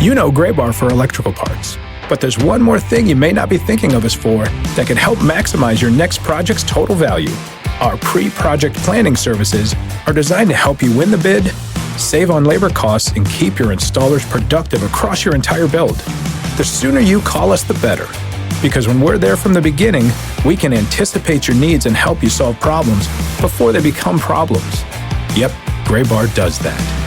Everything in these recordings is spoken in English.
You know Gray Bar for electrical parts, but there's one more thing you may not be thinking of us for that can help maximize your next project's total value. Our pre-project planning services are designed to help you win the bid, save on labor costs, and keep your installers productive across your entire build. The sooner you call us, the better. Because when we're there from the beginning, we can anticipate your needs and help you solve problems before they become problems. Yep, Gray Bar does that.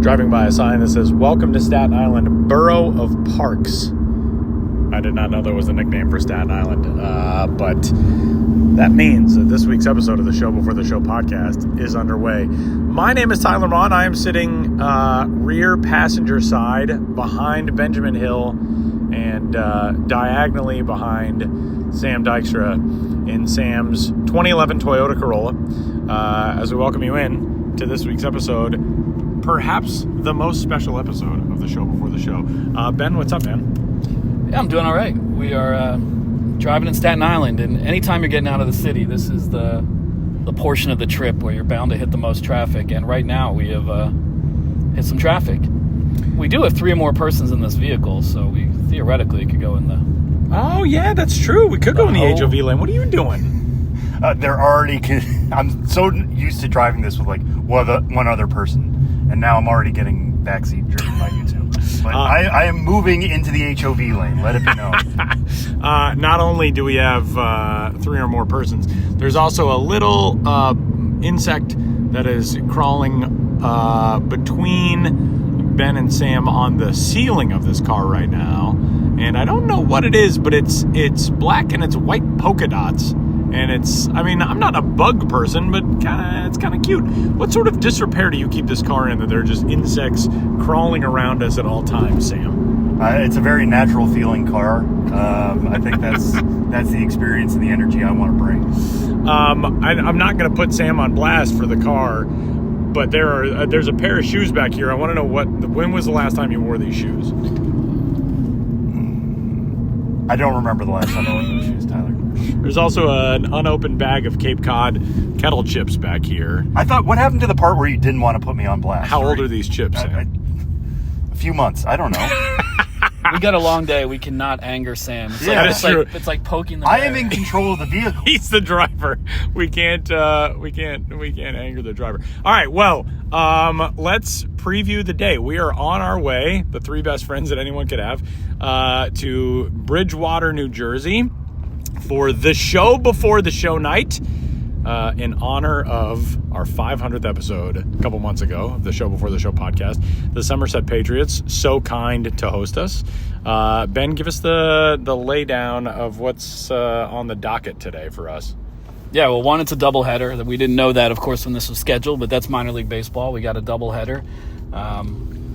Driving by a sign that says, "Welcome to Staten Island, Borough of Parks." I did not know there was a nickname for Staten Island, but that means that this week's episode of the Show Before the Show podcast is underway. My name is Tyler Ron. I am sitting rear passenger side behind Benjamin Hill and diagonally behind Sam Dykstra in Sam's 2011 Toyota Corolla as we welcome you in to this week's episode, perhaps the most special episode of the Show Before the Show. Ben, what's up, man? Yeah, I'm doing all right. We are driving in Staten Island, and anytime you're getting out of the city, this is the portion of the trip where you're bound to hit the most traffic. And right now, we have hit some traffic. We do have 3 or more persons in this vehicle, so we theoretically could go in the... Oh, yeah, that's true. We could go in the HOV lane. What are you doing? They're already... I'm so used to driving this with, like, one other person, and now I'm already getting backseat driven by you two. But I am moving into the HOV lane. Let it be known. Not only do we have 3 or more persons, there's also a little insect that is crawling between Ben and Sam on the ceiling of this car right now. And I don't know what it is, but it's black and it's white polka dots. And I'm not a bug person, but it's kind of cute. What sort of disrepair do you keep this car in that there are just insects crawling around us at all times, Sam? It's a very natural feeling car. I think that's the experience and the energy I want to bring. I'm not going to put Sam on blast for the car, but there's a pair of shoes back here. I want to know when was the last time you wore these shoes? I don't remember the last time I wore those shoes, Tyler. There's also an unopened bag of Cape Cod kettle chips back here. I thought, what happened to the part where you didn't want to put me on blast? How old are these chips? A few months. I don't know. We got a long day. We cannot anger Sam. That's true. It's like poking the I bear. am in control of the vehicle. He's the driver. We can't anger the driver. All right. Well, let's preview the day. We are on our way, the 3 best friends that anyone could have, to Bridgewater, New Jersey, for the Show Before the Show night, in honor of our 500th episode a couple months ago of the Show Before the Show podcast. The Somerset Patriots, so kind to host us. Ben, give us the laydown of what's on the docket today for us. Yeah, well, one, it's a doubleheader. We didn't know that, of course, when this was scheduled, but that's minor league baseball. We got a doubleheader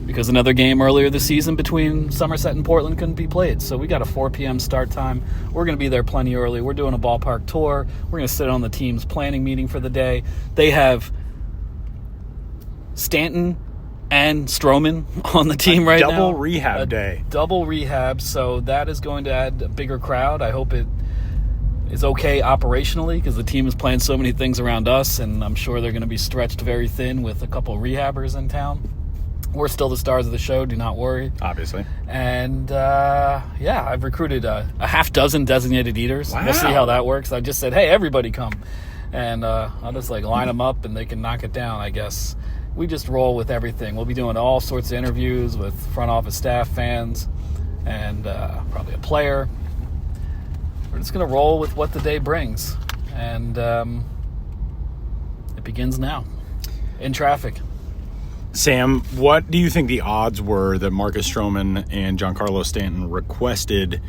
because another game earlier this season between Somerset and Portland couldn't be played. So we got a 4 p.m. start time. We're going to be there plenty early. We're doing a ballpark tour. We're going to sit on the team's planning meeting for the day. They have Stanton and Stroman on the team right now. Double rehab day. Double rehab, so that is going to add a bigger crowd. I hope it is okay operationally because the team is playing so many things around us, and I'm sure they're going to be stretched very thin with a couple rehabbers in town. We're still the stars of the show, do not worry. Obviously. And, I've recruited a half dozen designated eaters. Wow. We'll see how that works. I just said, hey, everybody come. And I'll just, line them up, and they can knock it down, I guess. We just roll with everything. We'll be doing all sorts of interviews with front office staff, fans, and probably a player. We're just going to roll with what the day brings. And it begins now in traffic. Sam, what do you think the odds were that Marcus Stroman and Giancarlo Stanton requested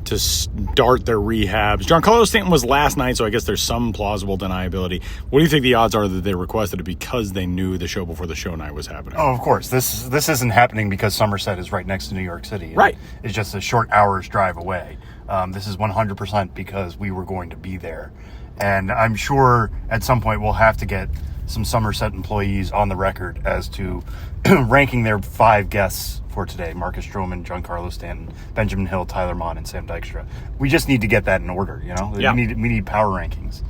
to start their rehabs? Giancarlo Stanton was last night, so I guess there's some plausible deniability. What do you think the odds are that they requested it because they knew the Show Before the Show night was happening? Oh, of course. This isn't happening because Somerset is right next to New York City. Right. It's just a short hour's drive away. This is 100% because we were going to be there. And I'm sure at some point we'll have to get some Somerset employees on the record as to ranking their 5 guests for today: Marcus Stroman, Giancarlo Stanton, Benjamin Hill, Tyler Mott, and Sam Dykstra. We just need to get that in order, Yeah. We need power rankings.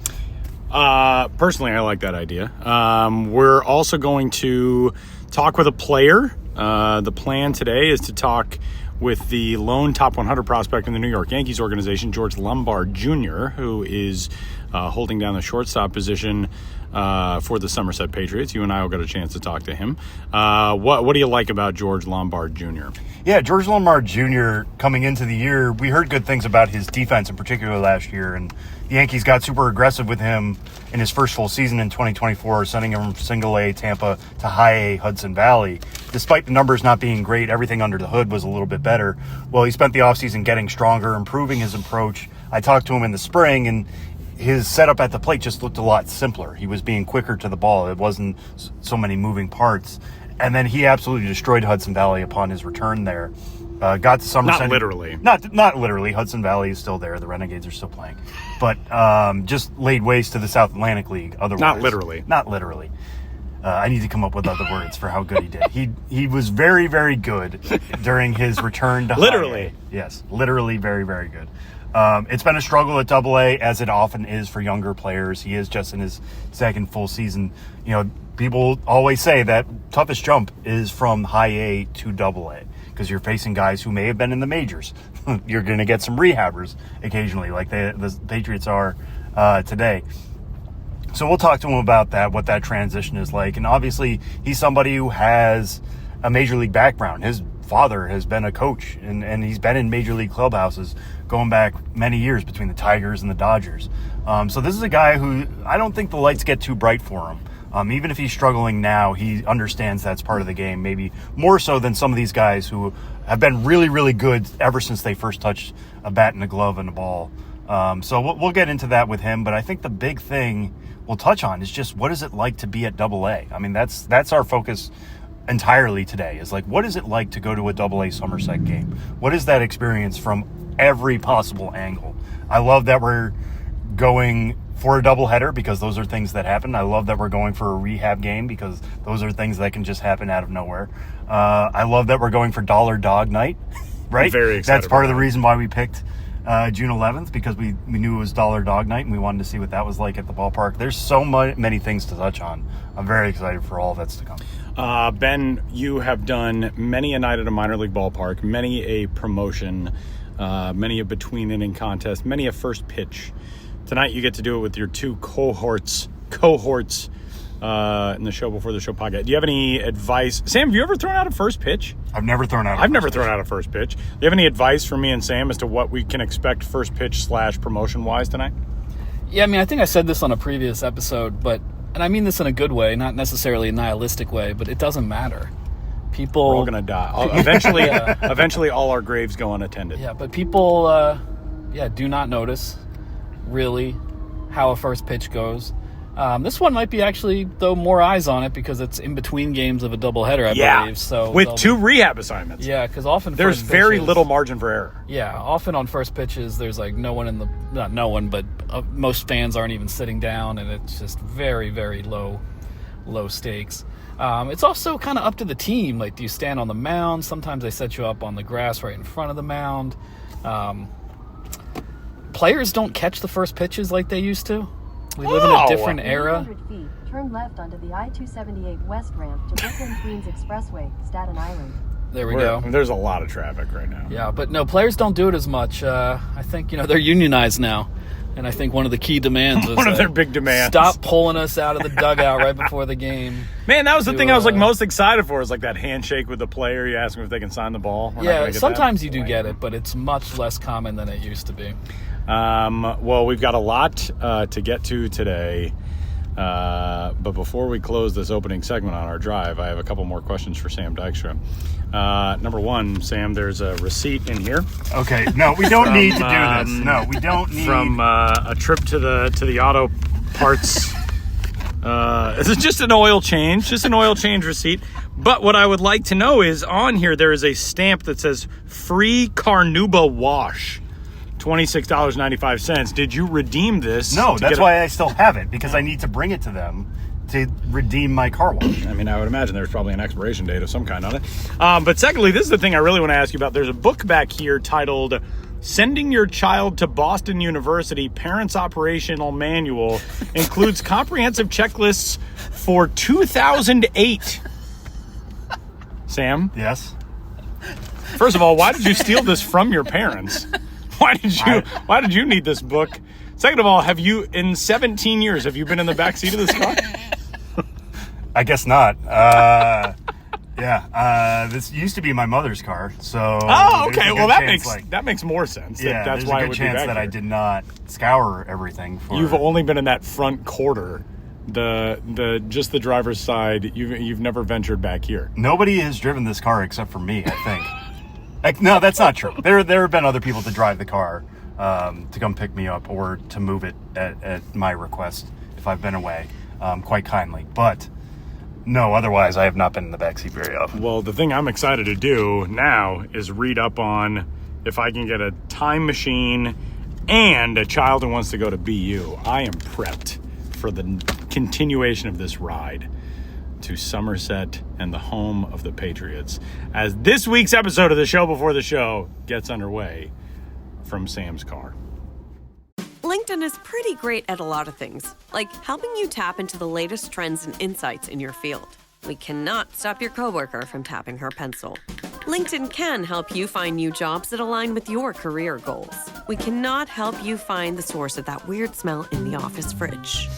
Personally, I like that idea. We're also going to talk with a player. The plan today is to talk with the lone top 100 prospect in the New York Yankees organization, George Lombard Jr., who is holding down the shortstop position for the Somerset Patriots. You and I will get a chance to talk to him. What do you like about George Lombard Jr.? Yeah, George Lombard Jr. coming into the year, we heard good things about his defense in particular last year, and the Yankees got super aggressive with him in his first full season in 2024, sending him from single-A Tampa to high-A Hudson Valley. Despite the numbers not being great, everything under the hood was a little bit better. Well, he spent the offseason getting stronger, improving his approach. I talked to him in the spring, and his setup at the plate just looked a lot simpler. He was being quicker to the ball. It wasn't so many moving parts. And then he absolutely destroyed Hudson Valley upon his return there. Got to Somerset. Not literally. Not literally. Hudson Valley is still there. The Renegades are still playing. But just laid waste to the South Atlantic League otherwise. Not literally. Not literally. I need to come up with other words for how good he did. He was very, very good during his return to Literally. high A. Yes, literally very, very good. It's been a struggle at AA, as it often is for younger players. He is just in his second full season. People always say that toughest jump is from high A to AA, because you're facing guys who may have been in the majors. You're going to get some rehabbers occasionally, like the Patriots are today. So we'll talk to him about that, what that transition is like. And obviously, he's somebody who has a major league background. His father has been a coach, and he's been in major league clubhouses going back many years between the Tigers and the Dodgers. So this is a guy who I don't think the lights get too bright for him. Even if he's struggling now, he understands that's part of the game, maybe more so than some of these guys who have been really, really good ever since they first touched a bat and a glove and a ball. So we'll get into that with him, but I think the big thing we'll touch on is just what is it like to be at AA? I mean, that's our focus entirely today, is like, what is it like to go to a AA Somerset game? What is that experience from every possible angle? I love that we're going for a doubleheader because those are things that happen. I love that we're going for a rehab game because those are things that can just happen out of nowhere. I love that we're going for Dollar Dog Night, right? I'm very excited. That's part of the reason why we picked June 11th, because we knew it was Dollar Dog Night and we wanted to see what that was like at the ballpark. There's so many things to touch on. I'm very excited for all that's to come. Ben, you have done many a night at a minor league ballpark, many a promotion, many a between inning contest, many a first pitch. Tonight you get to do it with your two cohorts in the Show Before the Show podcast. Do you have any advice? Sam, have you ever thrown out a first pitch? I've never thrown out a first pitch. Do you have any advice for me and Sam as to what we can expect first pitch / promotion wise tonight? Yeah, I mean, I think I said this on a previous episode, and I mean this in a good way, not necessarily a nihilistic way, but it doesn't matter. We're all going to die. Eventually all our graves go unattended. Yeah, but people, do not notice, really, how a first pitch goes. This one might be actually, though, more eyes on it because it's in between games of a doubleheader, I believe. So with two rehab assignments. Yeah, because often there's very little margin for error. Yeah, often on first pitches, there's like most fans aren't even sitting down, and it's just very, very low stakes. It's also kind of up to the team. Like, do you stand on the mound? Sometimes they set you up on the grass right in front of the mound. Players don't catch the first pitches like they used to. We live in a different era. 100 feet, turn left onto the I-278 West ramp to Brooklyn-Queens Expressway, Staten Island. There we go. There's a lot of traffic right now. Yeah, but no, players don't do it as much. I think, they're unionized now. And I think one of the key demands is one of their big demands. Stop pulling us out of the dugout right before the game. Man, that was the thing I was most excited for, is like that handshake with the player. You ask them if they can sign the ball. Sometimes you do get it, but it's much less common than it used to be. Well, we've got a lot to get to today. But before we close this opening segment on our drive, I have a couple more questions for Sam Dykstra. Number one, Sam, there's a receipt in here. Okay, no, we don't need to do this. No, we don't need. From a trip to the auto parts. This is just an oil change receipt. But what I would like to know is, on here there is a stamp that says free Carnauba wash. $26.95. Did you redeem this? No, that's why I still have it, because I need to bring it to them to redeem my car wash. I mean, I would imagine there's probably an expiration date of some kind on it. But secondly, this is the thing I really want to ask you about. There's a book back here titled Sending Your Child to Boston University Parents Operational Manual. Includes comprehensive checklists for 2008. Sam? Yes? First of all, why did you steal this from your parents? Why did you need this book? Second of all, have you, in 17 years, have you been in the back seat of this car? I guess not. This used to be my mother's car, so... Oh, okay. Well, that chance, makes more sense. Yeah, that's there's why a it good would chance be back that here. I did not scour everything for... You've only been in that front quarter, just the driver's side. You've never ventured back here. Nobody has driven this car except for me, I think. No, that's not true. There have been other people to drive the car to come pick me up or to move it at my request if I've been away, quite kindly. But no, otherwise I have not been in the backseat very often. Well, the thing I'm excited to do now is read up on if I can get a time machine and a child who wants to go to BU. I am prepped for the continuation of this ride to Somerset and the home of the Patriots as this week's episode of the Show Before the Show gets underway from Sam's car. LinkedIn is pretty great at a lot of things, like helping you tap into the latest trends and insights in your field. We cannot stop your coworker from tapping her pencil. LinkedIn can help you find new jobs that align with your career goals. We cannot help you find the source of that weird smell in the office fridge.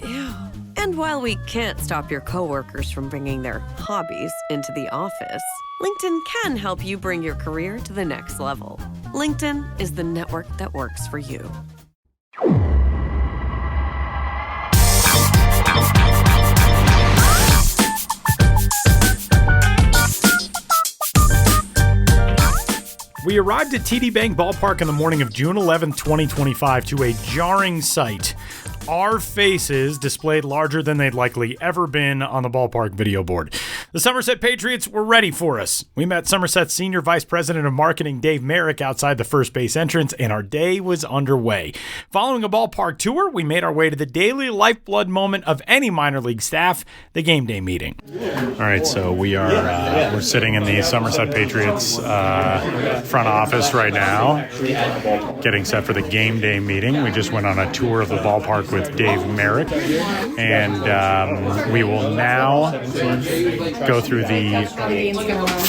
Ew. And while we can't stop your coworkers from bringing their hobbies into the office, LinkedIn can help you bring your career to the next level. LinkedIn is the network that works for you. We arrived at TD Bank Ballpark on the morning of June 11th, 2025 to a jarring sight. Our faces displayed larger than they'd likely ever been on the ballpark video board. The Somerset Patriots were ready for us. We met Somerset's Senior Vice President of Marketing, Dave Merrick, outside the first base entrance, and our day was underway. Following a ballpark tour, we made our way to the daily lifeblood moment of any minor league staff, the game day meeting. All right, so we're sitting in the Somerset Patriots front office right now, getting set for the game day meeting. We just went on a tour of the ballpark with Dave Merrick, and we will now go through the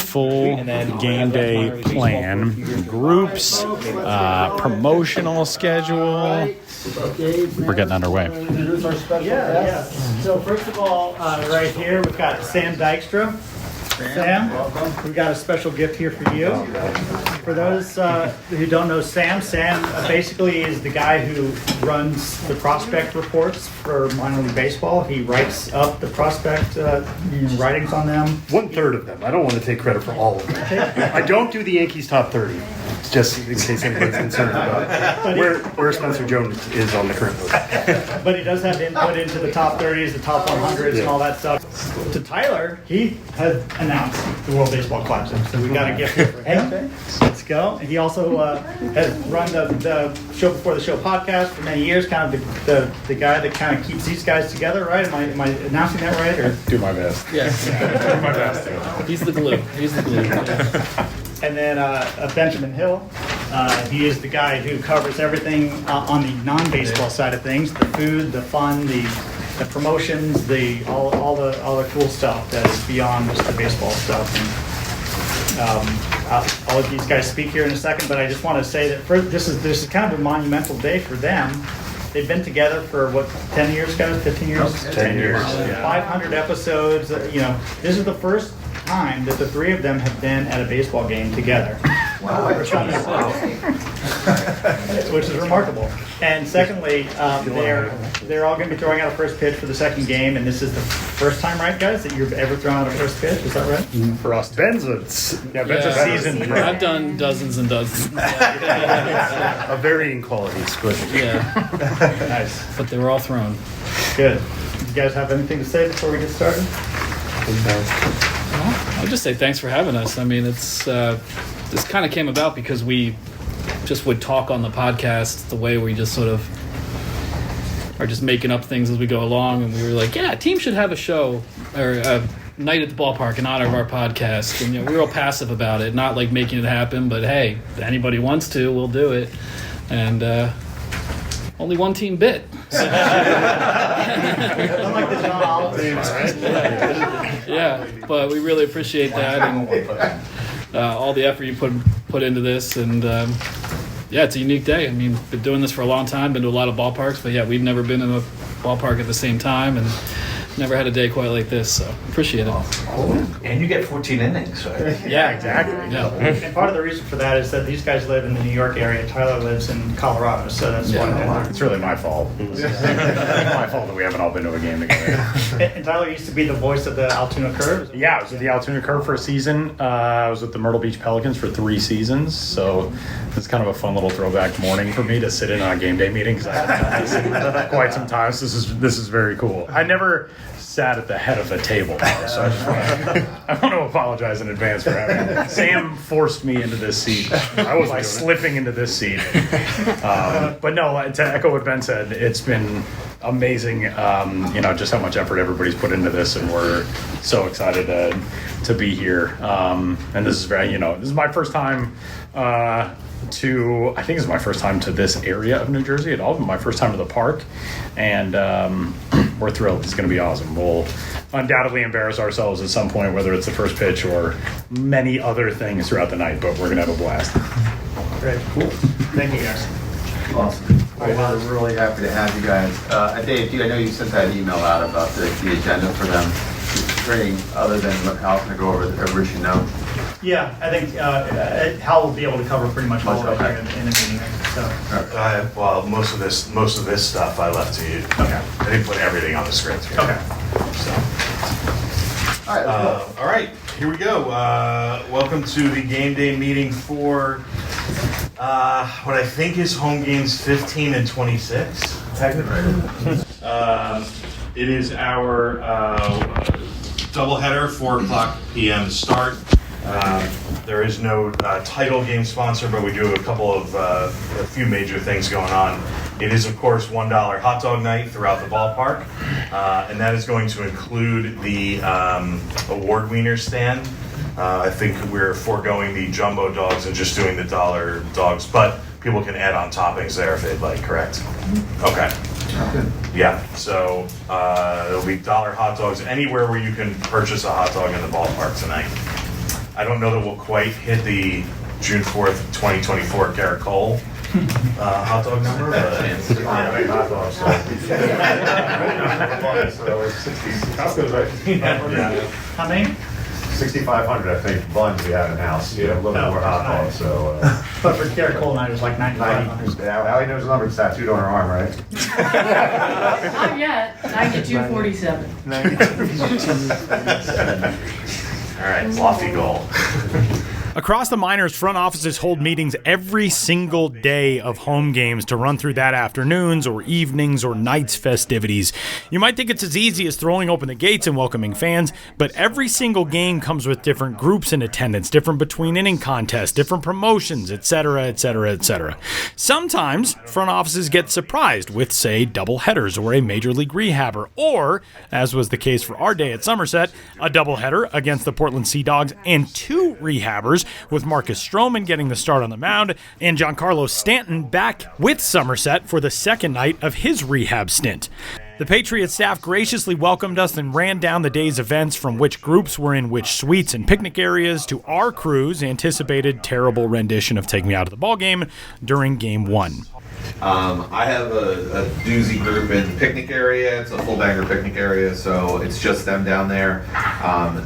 full game day plan, groups, promotional schedule. We're getting underway. Yeah. So first of all, right here we've got Sam Dykstra. Sam, we've got a special gift here for you. For those who don't know Sam basically is the guy who runs the prospect reports for minor league baseball. He writes up the prospect writings on them. 1/3 of them. I don't want to take credit for all of them. I don't do the Yankees top 30, just in case anybody's concerned about where Spencer Jones is on the current list. But he does have input into the top 30s, the top 100s, and all that stuff. To Tyler, he has announced the World Baseball Classic, so we got a gift here for him. Okay. Let's go. And he also has run the Show Before the Show podcast for many years, kind of the guy that kind of keeps these guys together, right? Am I announcing that right? Or? Do my best. Yes. Do my best. He's the glue. And then Benjamin Hill, he is the guy who covers everything on the non-baseball side of things: the food, the fun, the promotions, all the cool stuff that is beyond just the baseball stuff. And all of these guys speak here in a second, but I just want to say that this is kind of a monumental day for them. They've been together for 10 years, guys? 15 years? 10 years. 500 episodes. This is the first time that the three of them have been at a baseball game together. Wow. Which is remarkable. And secondly, they're all going to be throwing out a first pitch for the second game, and this is the first time, right, guys, that you've ever thrown out a first pitch? Is that right? For us, Ben's a seasoned pro. I've done dozens and dozens. A varying quality split. Yeah. Nice. But they were all thrown. Good. Do you guys have anything to say before we get started? I'll just say thanks for having us. I mean, it's this kind of came about because we just would talk on the podcast the way we just sort of are just making up things as we go along. And we were like, yeah, team should have a show or a night at the ballpark in honor of our podcast. And we were real passive about it, not like making it happen, but hey, if anybody wants to, we'll do it. And only one team bit. Unlike the John Oliver teams, right? Yeah, but we really appreciate that and all the effort you put into this. And it's a unique day. I mean, been doing this for a long time, been to a lot of ballparks, but yeah, we've never been in a ballpark at the same time and never had a day quite like this, so appreciate it. And you get 14 innings, right? Yeah, exactly. Yeah. And part of the reason for that is that these guys live in the New York area. Tyler lives in Colorado, so that's why. It's really my fault. It's my fault that we haven't all been to a game together. And Tyler used to be the voice of the Altoona Curve. Yeah, I was with the Altoona Curve for a season. I was with the Myrtle Beach Pelicans for 3 seasons, so it's kind of a fun little throwback morning for me to sit in on a game day meeting because I haven't done this in quite some time. So this is very cool. I never sat at the head of the table, so I want to apologize in advance for having it. Sam forced me into this seat. I was like slipping into this seat. But no, to echo what Ben said, it's been amazing, just how much effort everybody's put into this, and we're so excited to be here. And this is very, this is my first time I think it's my first time to this area of New Jersey at all, my first time to the park, and we're thrilled. It's going to be awesome. We'll undoubtedly embarrass ourselves at some point, whether it's the first pitch or many other things throughout the night, but we're going to have a blast. Great, cool. Thank you, guys. Awesome. Well, we're really happy to have you guys. Dave, I know you sent that email out about the agenda for them. Is there any other than what Hal's going to go over that everybody should know? Yeah, I think Hal will be able to cover pretty much all of it here in the meeting. So. Well, most of this stuff I left to you. Okay. I didn't put everything on the script here. Okay. So. All right, let's go. All right, here we go. Welcome to the game day meeting for what I think is home games 15 and 26, technically. It is our doubleheader, 4:00 p.m. start. There is no title game sponsor, but we do have a few major things going on. It is, of course, $1 hot dog night throughout the ballpark, and that is going to include the award wiener stand. I think we're foregoing the jumbo dogs and just doing the dollar dogs, but people can add on toppings there if they'd like, correct? Okay. Yeah, so there'll be $1 hot dogs anywhere where you can purchase a hot dog in the ballpark tonight. I don't know that we'll quite hit the June 4th, 2024 Garrett Cole hot dog number, but Hot dogs. How many? 6,500, I think, buns we have in house. Yeah, a little bit more hot dogs. So, but for Garrett Cole night, it was like 9,500. Allie knows the number. It's tattooed on her arm, right? Not yet. 9247. all right, lofty goal. Across the minors, front offices hold meetings every single day of home games to run through that afternoons or evenings or nights festivities. You might think it's as easy as throwing open the gates and welcoming fans, but every single game comes with different groups in attendance, different between inning contests, different promotions, etc., etc., etc. Sometimes front offices get surprised with, say, double headers or a major league rehabber, or, as was the case for our day at Somerset, a doubleheader against the Portland Sea Dogs and 2 rehabbers, with Marcus Stroman getting the start on the mound and Giancarlo Stanton back with Somerset for the second night of his rehab stint. The Patriots staff graciously welcomed us and ran down the day's events, from which groups were in which suites and picnic areas to our crew's anticipated terrible rendition of Take Me Out of the Ballgame during Game 1. I have a doozy group in the picnic area. It's a full banger picnic area, so it's just them down there.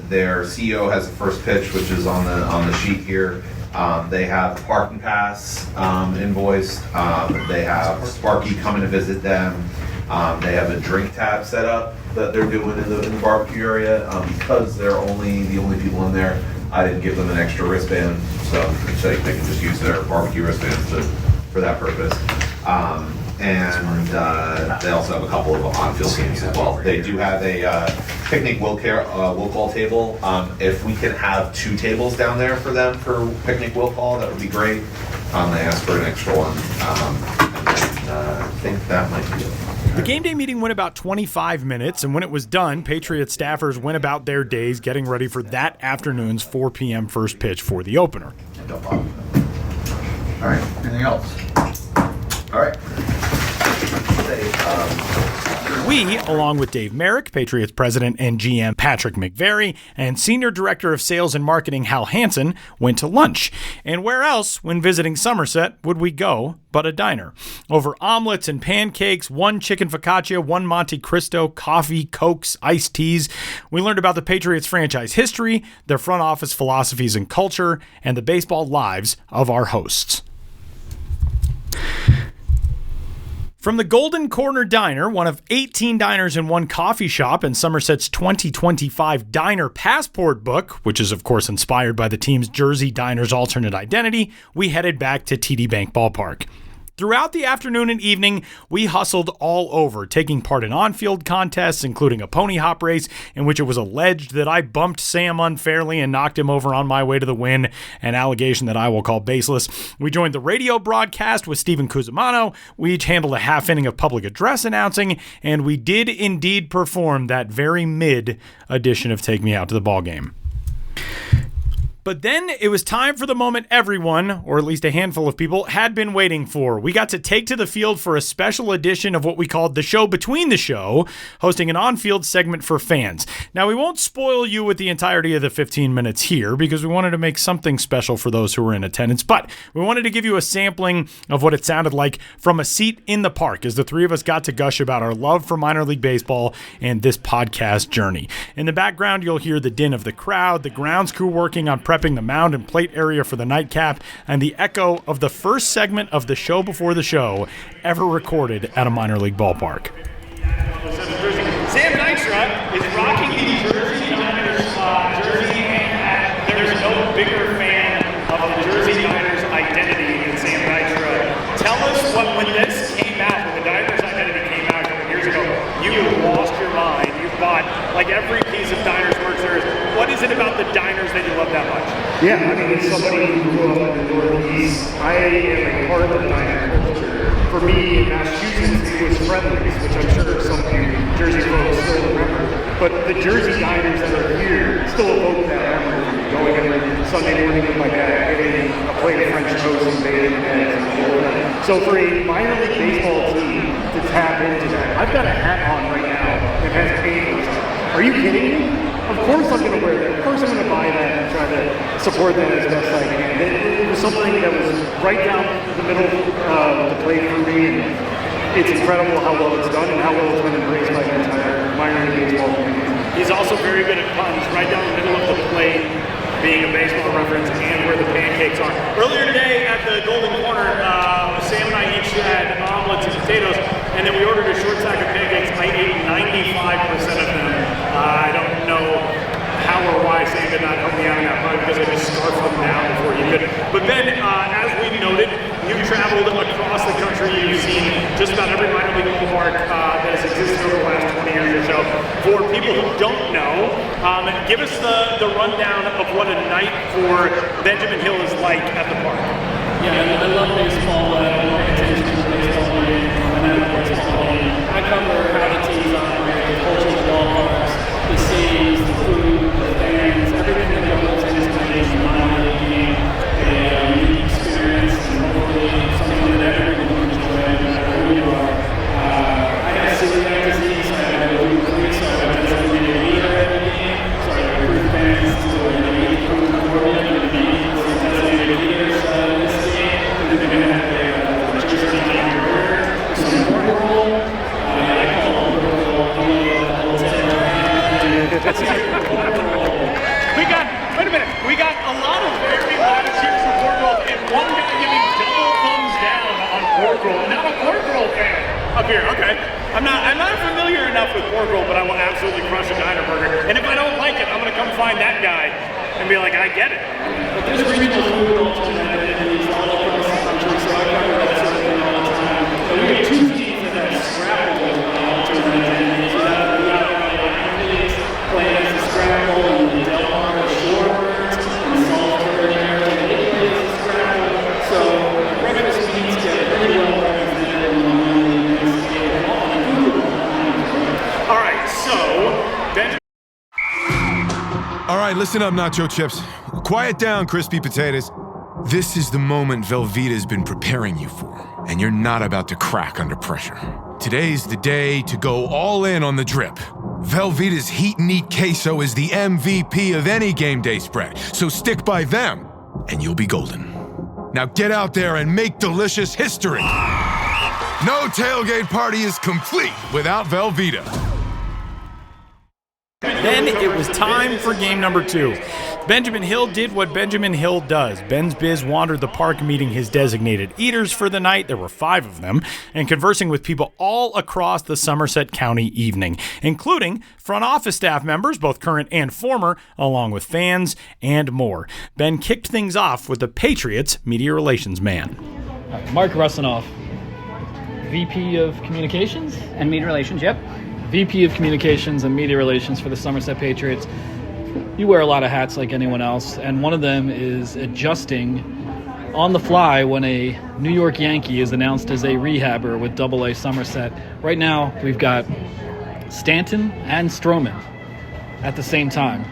Their CEO has the first pitch, which is on the sheet here. They have the parking pass invoiced. They have Sparky coming to visit them. They have a drink tab set up that they're doing in the barbecue area. Because they're the only people in there, I didn't give them an extra wristband, so they can just use their barbecue wristbands for that purpose. And they also have a couple of on-field games as well. They do have a picnic will call table. If we can have 2 tables down there for them for picnic will call, that would be great. They asked for an extra one, and then I think that might be it. The game day meeting went about 25 minutes, and when it was done, Patriots staffers went about their days getting ready for that afternoon's 4 p.m. first pitch for the opener. All right. Anything else? All right. We, along with Dave Merrick, Patriots president and GM Patrick McVary, and Senior Director of Sales and Marketing Hal Hansen, went to lunch. And where else, when visiting Somerset, would we go but a diner? Over omelets and pancakes, one chicken focaccia, one Monte Cristo, coffee, Cokes, iced teas, we learned about the Patriots franchise history, their front office philosophies and culture, and the baseball lives of our hosts. From the Golden Corner Diner, one of 18 diners and one coffee shop in Somerset's 2025 Diner Passport book, which is of course inspired by the team's Jersey Diner's alternate identity, we headed back to TD Bank Ballpark. Throughout the afternoon and evening, we hustled all over, taking part in on-field contests, including a pony hop race in which it was alleged that I bumped Sam unfairly and knocked him over on my way to the win, an allegation that I will call baseless. We joined the radio broadcast with Stephen Cusimano. We each handled a half inning of public address announcing, and we did indeed perform that very mid edition of Take Me Out to the Ballgame. But then it was time for the moment everyone, or at least a handful of people, had been waiting for. We got to take to the field for a special edition of what we called the show between the show, hosting an on-field segment for fans. Now, we won't spoil you with the entirety of the 15 minutes here because we wanted to make something special for those who were in attendance, but we wanted to give you a sampling of what it sounded like from a seat in the park as the three of us got to gush about our love for minor league baseball and this podcast journey. In the background, you'll hear the din of the crowd, the grounds crew working on prepping the mound and plate area for the nightcap, and the echo of the first segment of the show before the show ever recorded at a minor league ballpark. Sam Dykstra is rocking the Jersey Diners jersey, and there's no bigger fan of the Jersey Diners identity than Sam Dykstra. Tell us when this came out, when the Diners identity came out a couple years ago, you lost your mind. You bought like every piece of Diners merch there is. What is it about the Diners that you love that much? Yeah, I mean, as somebody who grew up in the Northeast, I am a part of the Diner culture. For me, in Massachusetts, it was Friendlies, which I'm sure some of you Jersey folks still remember. But the Jersey Diners that are here still evoke that memory. Going in Sunday morning with my dad, getting a plate of French toast and bacon and eggs. So for a minor league baseball team to tap into that, I've got a hat on right now that has paintings. Are you kidding me? Of course I'm going to wear that. Of course I'm going to buy that and try to support that as best I can. It was something that was right down the middle of the plate for me. And it's incredible how well it's done and how well it's been embraced by the entire minor league baseball community. He's also very good at puns right down the middle of the plate, being a baseball reference and where the pancakes are. Earlier today at the Golden Corner, Sam and I each had omelets and potatoes, and then we ordered a short stack of pancakes. I ate 95% of them. I don't know how or why Sam did not help me out in that part because I just scarfed them down before you could. But then, as we noted, you've traveled across the country. You've seen just about every minor league ballpark that has existed over the last 20 years or so. For people who don't know, give us the rundown of what a night for Benjamin Hill is like at the park. Yeah, I love baseball. I pay attention to the baseball game. And I love baseball game. I cover how the teams operate, the culture of the ballparks, the scenes, the food, the fans, everything that goes into making a minor league game a unique experience and hopefully something that everyone can enjoy no matter who you are. I have celiac disease. I have gluten-free, so I have designated a leader every game. So I recruit fans to eat food for me and be designated leaders this game. And then we're going to have a Jersey Diner burger with some pork roll. I call it pork roll. We got a lot of very loud cheers for pork roll, and one guy giving double thumbs down on pork roll. Not a pork roll fan up here. Okay, I'm not familiar enough with pork roll, but I will absolutely crush a Diner burger. And if I don't like it, I'm gonna come find that guy and be like, I get it. But there's regional food alternate identities all across the country, so I cover that sort of thing all the time. So we have two teams that have scrapple alternate identities. We got athletes playing as a scrapple and the Delmar Shorebirds and Salisbury area. They play as a scrapple. So breakfast meets get pretty well represented in the minor league landscape. And all the food listen up, nacho chips. Quiet down, crispy potatoes. This is the moment Velveeta's been preparing you for, and you're not about to crack under pressure. Today's the day to go all in on the drip. Velveeta's Heat and Eat Queso is the MVP of any game day spread, so stick by them, and you'll be golden. Now get out there and make delicious history. No tailgate party is complete without Velveeta. Then it was time for game number 2. Benjamin Hill did what Benjamin Hill does. Ben's Biz wandered the park meeting his designated eaters for the night. There were 5 of them, and conversing with people all across the Somerset County evening, including front office staff members, both current and former, along with fans and more. Ben kicked things off with the Patriots media relations man. Mark Russinoff, VP of Communications? And Media Relations, yep. VP of Communications and Media Relations for the Somerset Patriots. You wear a lot of hats like anyone else, and one of them is adjusting on the fly when a New York Yankee is announced as a rehabber with AA Somerset. Right now, we've got Stanton and Stroman at the same time.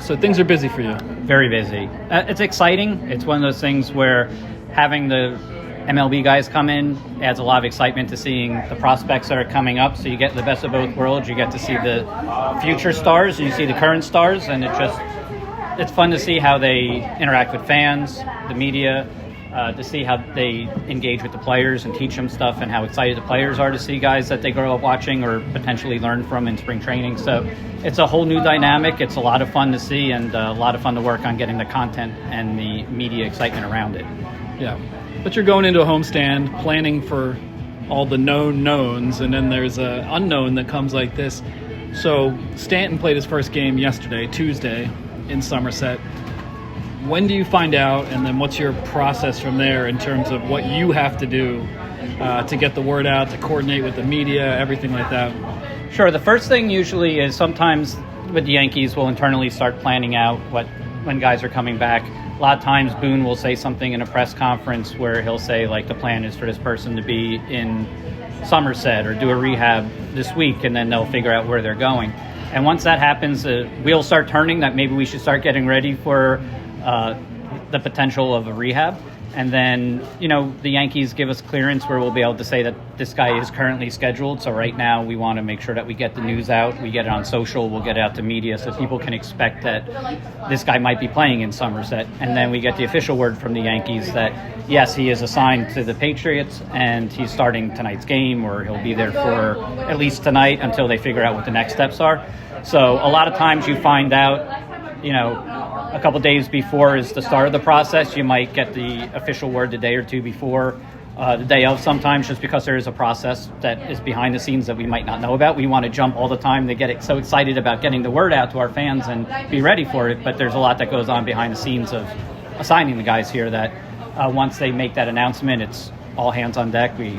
So things are busy for you. Very busy. It's exciting. It's one of those things where having the MLB guys come in adds a lot of excitement to seeing the prospects that are coming up. So you get the best of both worlds. You get to see the future stars and you see the current stars, and it's fun to see how they interact with fans, the media, to see how they engage with the players and teach them stuff, and how excited the players are to see guys that they grow up watching or potentially learn from in spring training. So it's a whole new dynamic. It's a lot of fun to see, and a lot of fun to work on getting the content and the media excitement around it. Yeah. But you're going into a homestand, planning for all the known knowns, and then there's an unknown that comes like this. So Stanton played his first game yesterday, Tuesday, in Somerset. When do you find out, and then what's your process from there in terms of what you have to do to get the word out, to coordinate with the media, everything like that? Sure. The first thing usually is sometimes with the Yankees, we'll internally start planning out when guys are coming back. A lot of times Boone will say something in a press conference where he'll say, like, the plan is for this person to be in Somerset or do a rehab this week, and then they'll figure out where they're going. And once that happens, the wheels start turning that maybe we should start getting ready for the potential of a rehab. And then, the Yankees give us clearance where we'll be able to say that this guy is currently scheduled. So right now we want to make sure that we get the news out. We get it on social. We'll get it out to media so people can expect that this guy might be playing in Somerset. And then we get the official word from the Yankees that, yes, he is assigned to the Patriots and he's starting tonight's game, or he'll be there for at least tonight until they figure out what the next steps are. So a lot of times you find out, a couple days before is the start of the process. You might get the official word the day or two before, the day of sometimes, just because there is a process that is behind the scenes that we might not know about. We want to jump all the time to get so excited about getting the word out to our fans and be ready for it, but there's a lot that goes on behind the scenes of assigning the guys here that once they make that announcement, it's all hands on deck. We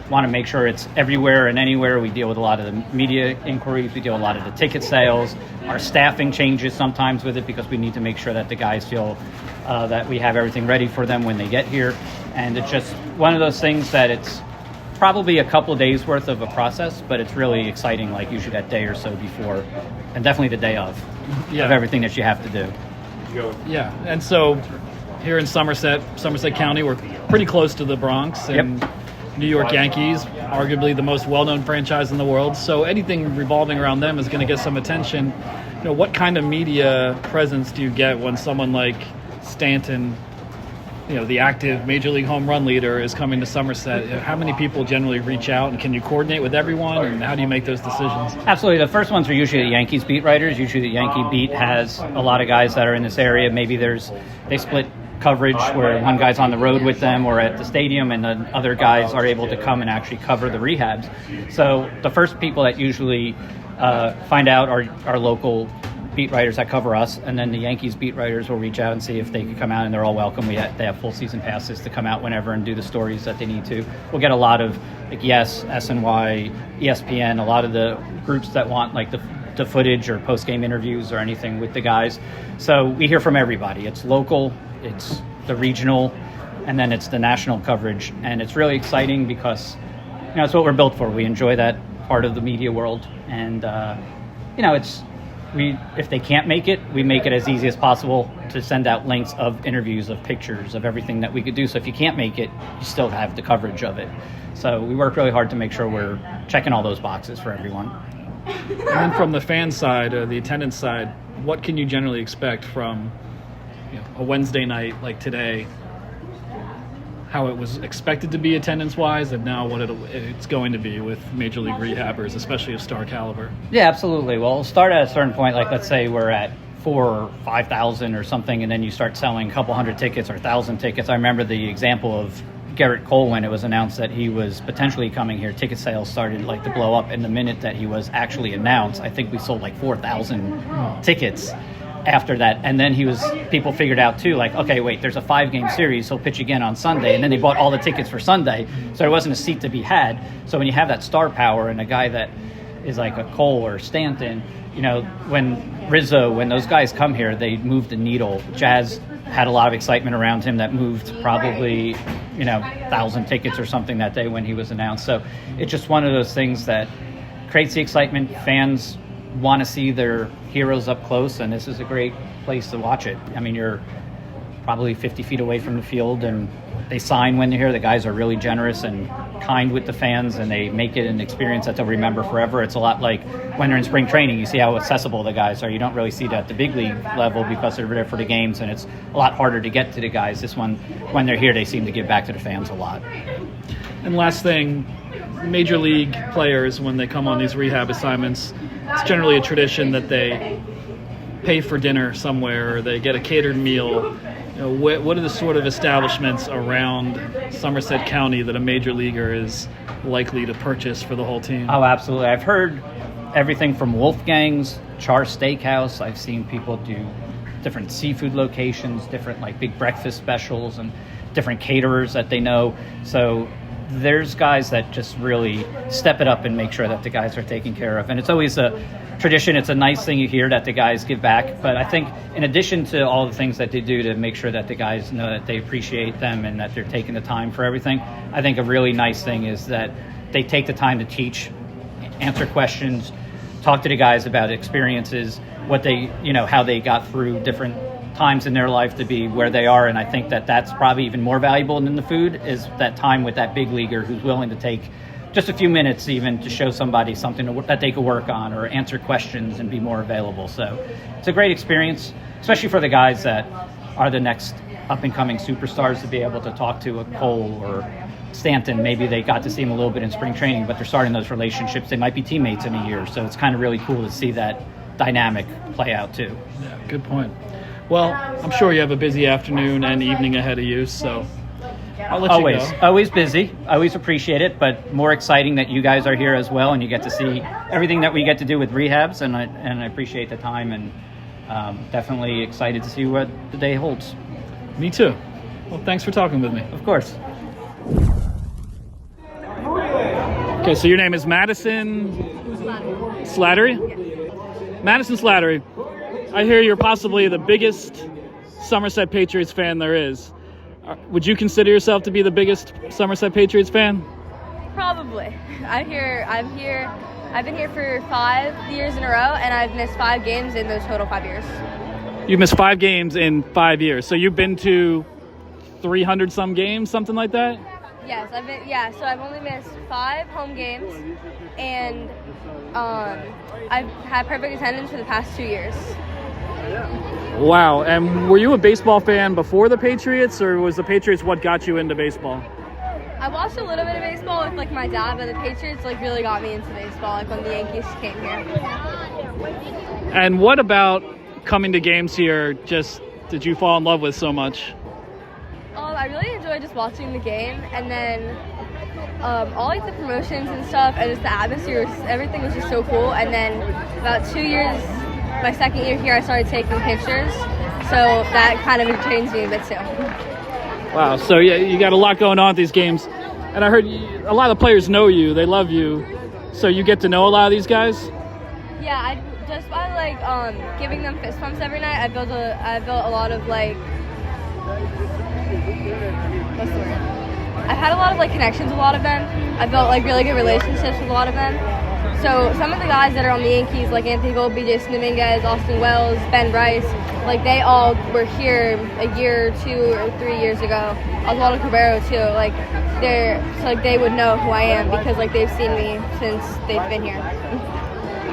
want to make sure it's everywhere and anywhere. We deal with a lot of the media inquiries. We deal with a lot of the ticket sales. Our staffing changes sometimes with it because we need to make sure that the guys feel that we have everything ready for them when they get here. And it's just one of those things that it's probably a couple of days worth of a process, but it's really exciting, like usually that day or so before, and definitely the day of everything that you have to do. Yeah, and so here in Somerset County, we're pretty close to the Bronx, and New York Yankees, arguably the most well-known franchise in the world. So anything revolving around them is going to get some attention. What kind of media presence do you get when someone like Stanton, the active Major League home run leader, is coming to Somerset? How many people generally reach out, and can you coordinate with everyone, and how do you make those decisions? Absolutely. The first ones are usually the Yankees beat writers. Usually the Yankee beat has a lot of guys that are in this area. Maybe they split coverage where one guy's on the road with them or at the stadium, and then other guys are able to come and actually cover the rehabs. So the first people that usually find out are our local beat writers that cover us, and then the Yankees beat writers will reach out and see if they can come out, and they're all welcome. They have full season passes to come out whenever and do the stories that they need to. We'll get a lot of SNY, ESPN, a lot of the groups that want the footage or post-game interviews or anything with the guys. So we hear from everybody. It's local, it's the regional, and then it's the national coverage. And it's really exciting because, it's what we're built for. We enjoy that part of the media world. And, if they can't make it, we make it as easy as possible to send out links of interviews, of pictures, of everything that we could do. So if you can't make it, you still have the coverage of it. So we work really hard to make sure we're checking all those boxes for everyone. And then from the fan side, or the attendance side, what can you generally expect from a Wednesday night like today? How it was expected to be attendance-wise, and now what it's going to be with Major League rehabbers, especially of star caliber. Yeah, absolutely. Well, we'll start at a certain point, like let's say we're at 4,000 or 5,000 or something, and then you start selling a couple hundred tickets or 1,000 tickets. I remember the example of Garrett Cole when it was announced that he was potentially coming here. Ticket sales started to blow up, and the minute that he was actually announced, I think we sold 4,000 tickets after that. And then people figured out too, okay, wait, there's a 5-game series, he'll pitch again on Sunday, and then they bought all the tickets for Sunday, so there wasn't a seat to be had. So when you have that star power and a guy that is like a Cole or Stanton, when Rizzo, when those guys come here, they move the needle. Jazz had a lot of excitement around him that moved probably 1,000 tickets or something that day when he was announced. So it's just one of those things that creates the excitement. Fans want to see their heroes up close, and this is a great place to watch it. I mean, you're probably 50 feet away from the field, and they sign when they're here. The guys are really generous and kind with the fans, and they make it an experience that they'll remember forever. It's a lot like when they're in spring training. You see how accessible the guys are. You don't really see that at the big league level because they're there for the games, and it's a lot harder to get to the guys. This one, when they're here, they seem to give back to the fans a lot. And last thing, Major League players, when they come on these rehab assignments, it's generally a tradition that they pay for dinner somewhere, or they get a catered meal. What are the sort of establishments around Somerset County that a major leaguer is likely to purchase for the whole team? Oh, absolutely. I've heard everything from Wolfgang's, Char Steakhouse. I've seen people do different seafood locations, different big breakfast specials, and different caterers that they know. So there's guys that just really step it up and make sure that the guys are taken care of. And it's always a tradition. It's a nice thing you hear that the guys give back. But I think in addition to all the things that they do to make sure that the guys know that they appreciate them and that they're taking the time for everything, I think a really nice thing is that they take the time to teach, answer questions, talk to the guys about experiences, what they, how they got through different times in their life to be where they are. And I think that that's probably even more valuable than the food, is that time with that big leaguer who's willing to take just a few minutes even to show somebody something that they could work on or answer questions and be more available. So it's a great experience, especially for the guys that are the next up-and-coming superstars, to be able to talk to a Cole or Stanton. Maybe they got to see him a little bit in spring training, but they're starting those relationships. They might be teammates in a year, so it's kind of really cool to see that dynamic play out too. Yeah, good point. Well, I'm sure you have a busy afternoon and evening ahead of you, so I'll let you go. Always busy. I always appreciate it, but more exciting that you guys are here as well, and you get to see everything that we get to do with rehabs, and I appreciate the time, and definitely excited to see what the day holds. Me too. Well, thanks for talking with me. Of course. Okay, so your name is Madison Slattery? Madison Slattery. I hear you're possibly the biggest Somerset Patriots fan there is. Would you consider yourself to be the biggest Somerset Patriots fan? Probably. I've been here for 5 years in a row, and I've missed 5 games in those total 5 years. You've missed 5 games in 5 years. So you've been to 300 some games, something like that? Yes, so I've only missed 5 home games, and I've had perfect attendance for the past 2 years. Wow. And were you a baseball fan before the Patriots, or was the Patriots what got you into baseball? I watched a little bit of baseball with my dad, but the Patriots really got me into baseball when the Yankees came here. And what about coming to games here did you fall in love with so much? I really enjoy just watching the game, and then all the promotions and stuff, and just the atmosphere, everything was just so cool. And then about 2 years, my second year here, I started taking pictures, so that kind of entertains me a bit too. Wow, so yeah, you got a lot going on at these games, and I heard a lot of the players know you, they love you, so you get to know a lot of these guys? Yeah, just by giving them fist pumps every night, I built a lot of what's the word? I've had a lot of connections with a lot of them. I built really good relationships with a lot of them. So some of the guys that are on the Yankees, like Anthony Volpe, Jason Dominguez, Austin Wells, Ben Rice, like they all were here a year or 2 or 3 years ago. Oswaldo Cabrera too. Like they would know who I am because like they've seen me since they've been here.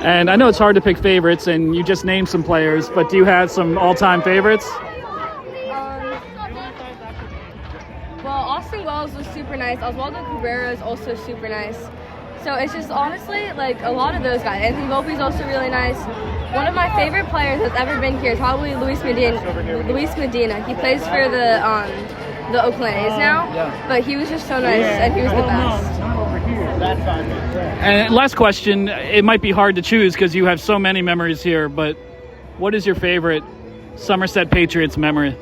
And I know it's hard to pick favorites, and you just named some players, but do you have some all-time favorites? Well, Austin Wells was super nice. Oswaldo Cabrera is also super nice. So it's just honestly like a lot of those guys. Anthony Volpe is also really nice. One of my favorite players that's ever been here is probably Luis Medina. He plays for the Oakland A's now, but he was just so nice and he was the best. And last question, it might be hard to choose because you have so many memories here, but what is your favorite Somerset Patriots memory?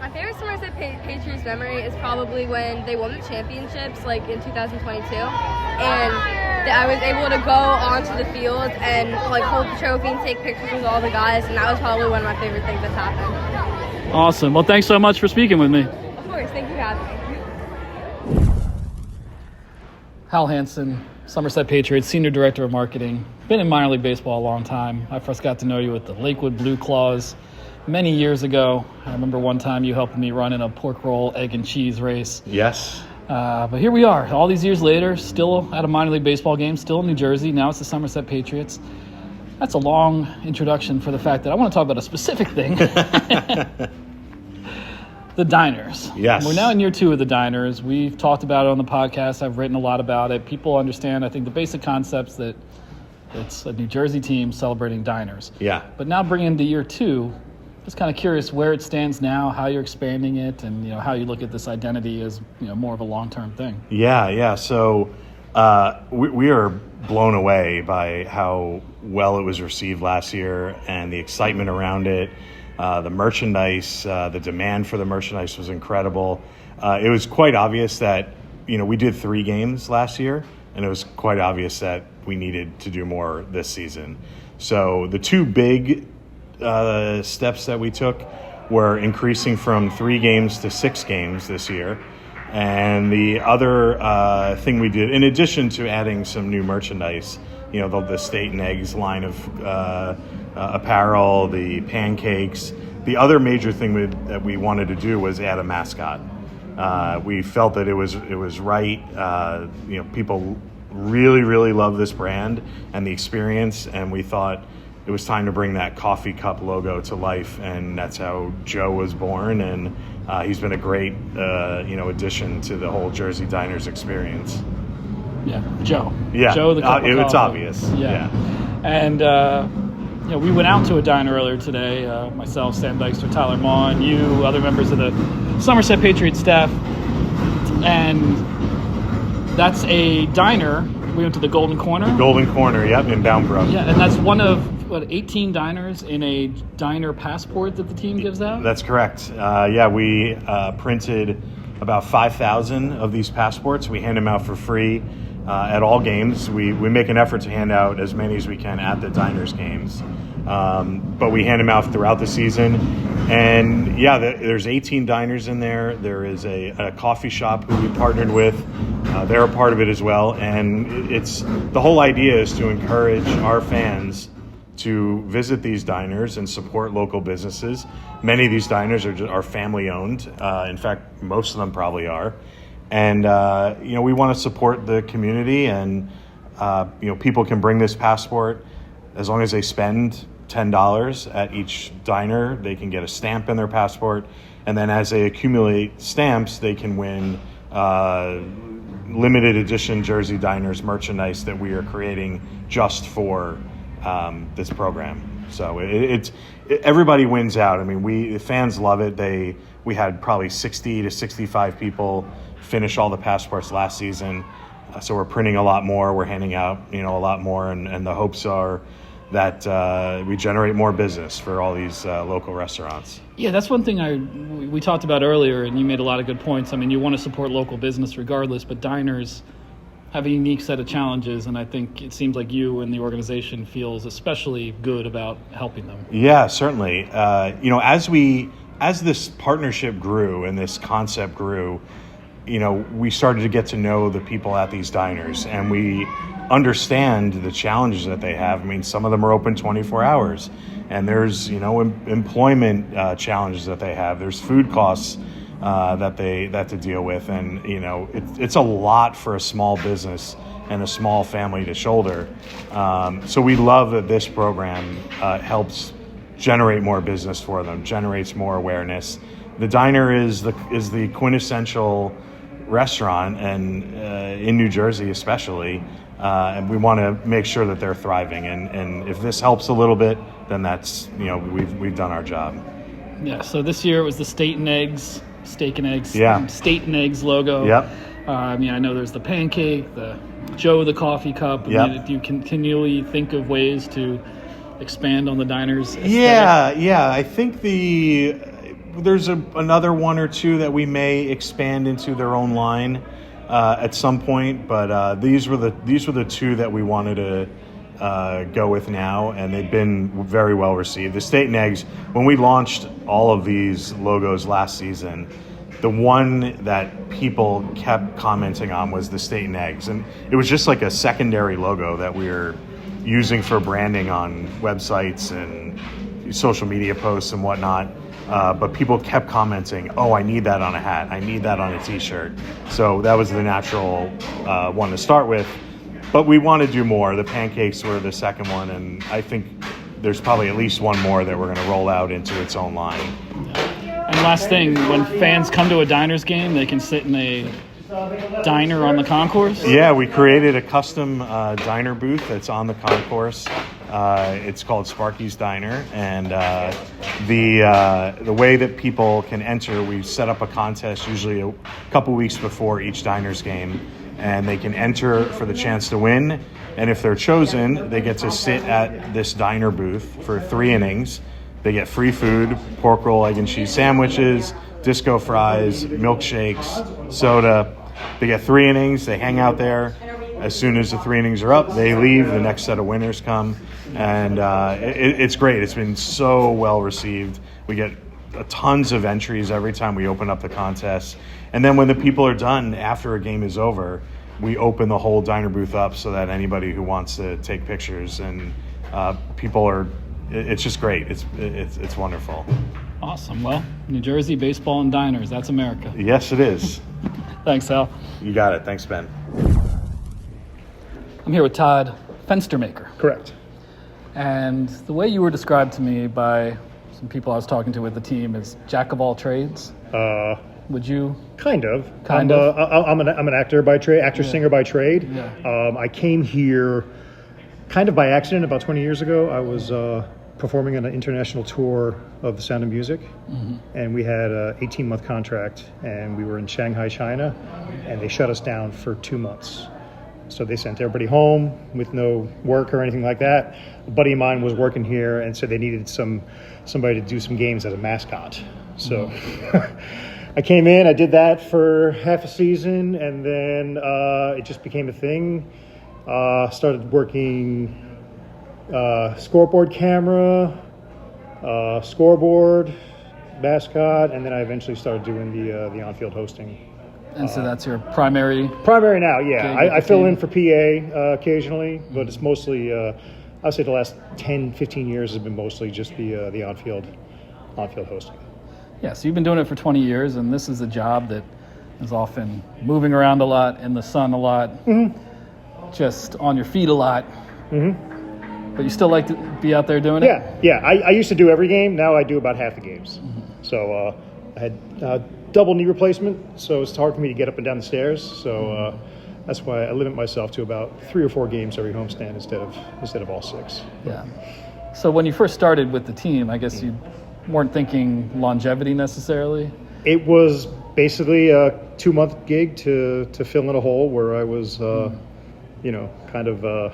My favorite Somerset Patriots memory is probably when they won the championships, like in 2022, and I was able to go onto the field and like hold the trophy and take pictures with all the guys, and that was probably one of my favorite things that's happened. Awesome. Well, thanks so much for speaking with me. Of course. Thank you for having me. Hal Hansen, Somerset Patriots, Senior Director of Marketing. Been in minor league baseball a long time. I first got to know you with the Lakewood Blue Claws many years ago. I remember one time you helped me run in a pork roll, egg, and cheese race. Yes. But here we are, all these years later, still at a minor league baseball game, still in New Jersey. Now it's the Somerset Patriots. That's a long introduction for the fact that I want to talk about a specific thing. The diners. Yes. We're now in year 2 of the diners. We've talked about it on the podcast. I've written a lot about it. People understand, I think, the basic concepts that it's a New Jersey team celebrating diners. Yeah. But now bringing into year 2, just kind of curious where it stands now, how you're expanding it, and how you look at this identity as more of a long-term thing. Yeah. So we are blown away by how well it was received last year and the excitement around it. The merchandise, the demand for the merchandise was incredible. It was quite obvious that, we did 3 games last year, and it was quite obvious that we needed to do more this season. So the 2 big steps that we took were increasing from 3 games to 6 games this year. And the other thing we did, in addition to adding some new merchandise, the Steak and Eggs line of apparel, the pancakes. The other major thing that we wanted to do was add a mascot. We felt that it was right. People really, really love this brand and the experience, and we thought it was time to bring that coffee cup logo to life, and that's how Joe was born. And he's been a great, addition to the whole Jersey Diners experience. Yeah, Joe. Yeah, Joe the cup of it's coffee. obvious. Yeah. And we went out to a diner earlier today. Myself, Sam Dykstra, Tyler Maw, and you, other members of the Somerset Patriots staff, and that's a diner. We went to the Golden Corner. Golden Corner, yep, in Boundbrook. Yeah, and that's one of 18 diners in a diner passport that the team gives out? That's correct. We printed about 5,000 of these passports. We hand them out for free at all games. We make an effort to hand out as many as we can at the diners games. But we hand them out throughout the season. And there's 18 diners in there. There is a coffee shop who we partnered with. They're a part of it as well. And the whole idea is to encourage our fans to visit these diners and support local businesses. Many of these diners are family owned. In fact, most of them probably are. And, we want to support the community, and, people can bring this passport as long as they spend $10 at each diner. They can get a stamp in their passport. And then as they accumulate stamps, they can win limited edition Jersey Diners merchandise that we are creating just for this program. So everybody wins out. I mean, the fans love it. We had probably 60 to 65 people finish all the passports last season. So we're printing a lot more. We're handing out, a lot more. And the hopes are that we generate more business for all these local restaurants. Yeah, that's one thing we talked about earlier, and you made a lot of good points. I mean, you want to support local business regardless, but diners have a unique set of challenges, and I think it seems like you and the organization feels especially good about helping them. Yeah, certainly. As this partnership grew and this concept grew, we started to get to know the people at these diners, and we understand the challenges that they have. I mean, some of them are open 24 hours, and there's, employment challenges that they have. There's food costs that they have to deal with, and it's a lot for a small business and a small family to shoulder. So we love that this program helps generate more business for them, generates more awareness. The diner is the quintessential restaurant, and in New Jersey especially, and we want to make sure that they're thriving. And if this helps a little bit, then that's we've done our job. Yeah. So this year it was the steak and eggs Yeah. Steak and eggs logo. Yep. I know there's the pancake, the Joe the coffee cup. Yep. Do you continually think of ways to expand on the diner's aesthetic? Yeah. I think there's another one or two that we may expand into their own line at some point, but these were the two that we wanted to go with now, and they've been very well received. The steak and eggs, when we launched all of these logos last season, the one that people kept commenting on was the steak and eggs, and it was just like a secondary logo that we were using for branding on websites and social media posts and whatnot. But people kept commenting, "Oh, I need that on a hat. I need that on a T-shirt." So that was the natural one to start with. But we want to do more. The pancakes were the second one, and I think there's probably at least one more that we're going to roll out into its own line. And last thing, when fans come to a Diners game, they can sit in a diner on the concourse? Yeah, we created a custom diner booth that's on the concourse. It's called Sparky's Diner, and the way that people can enter, we set up a contest usually a couple weeks before each Diners game, and they can enter for the chance to win. And if they're chosen, they get to sit at this diner booth for 3 innings. They get free food, pork roll, egg and cheese sandwiches, disco fries, milkshakes, soda. They get 3 innings. They hang out there. As soon as the 3 innings are up, they leave. The next set of winners come. And it's great. It's been so well received. We get tons of entries every time we open up the contest. And then when the people are done, after a game is over, we open the whole diner booth up so that anybody who wants to take pictures, and people are, it's just great. It's wonderful. Awesome. Well, New Jersey baseball and diners, that's America. Yes, it is. Thanks, Al. You got it. Thanks, Ben. I'm here with Todd Fenstermaker. Correct. And the way you were described to me by some people I was talking to with the team is jack of all trades. Would you? Kind of. Kind of. I'm an actor by trade, singer by trade. Yeah. I came here kind of by accident about 20 years ago. I was performing on an international tour of The Sound of Music, and we had an 18-month contract, and we were in Shanghai, China, and they shut us down for 2 months. So they sent everybody home with no work or anything like that. A buddy of mine was working here, and so they needed somebody to do some games as a mascot. So I came in, I did that for half a season, and then it just became a thing. Started working scoreboard camera, scoreboard, mascot, and then I eventually started doing the on-field hosting. And so that's your primary now, yeah. I fill in for PA occasionally, but it's mostly, I'd say the last 10, 15 years has been mostly just the on-field hosting. Yeah, so you've been doing it for 20 years, and this is a job that is often moving around a lot, in the sun a lot, just on your feet a lot. But you still like to be out there doing it? Yeah. I used to do every game. Now I do about half the games. So I had double knee replacement, so it's hard for me to get up and down the stairs. So that's why I limit myself to about 3 or 4 games every homestand instead of all 6. Yeah. So when you first started with the team, I guess you weren't thinking longevity necessarily? It was basically a 2-month gig to fill in a hole where I was, kind of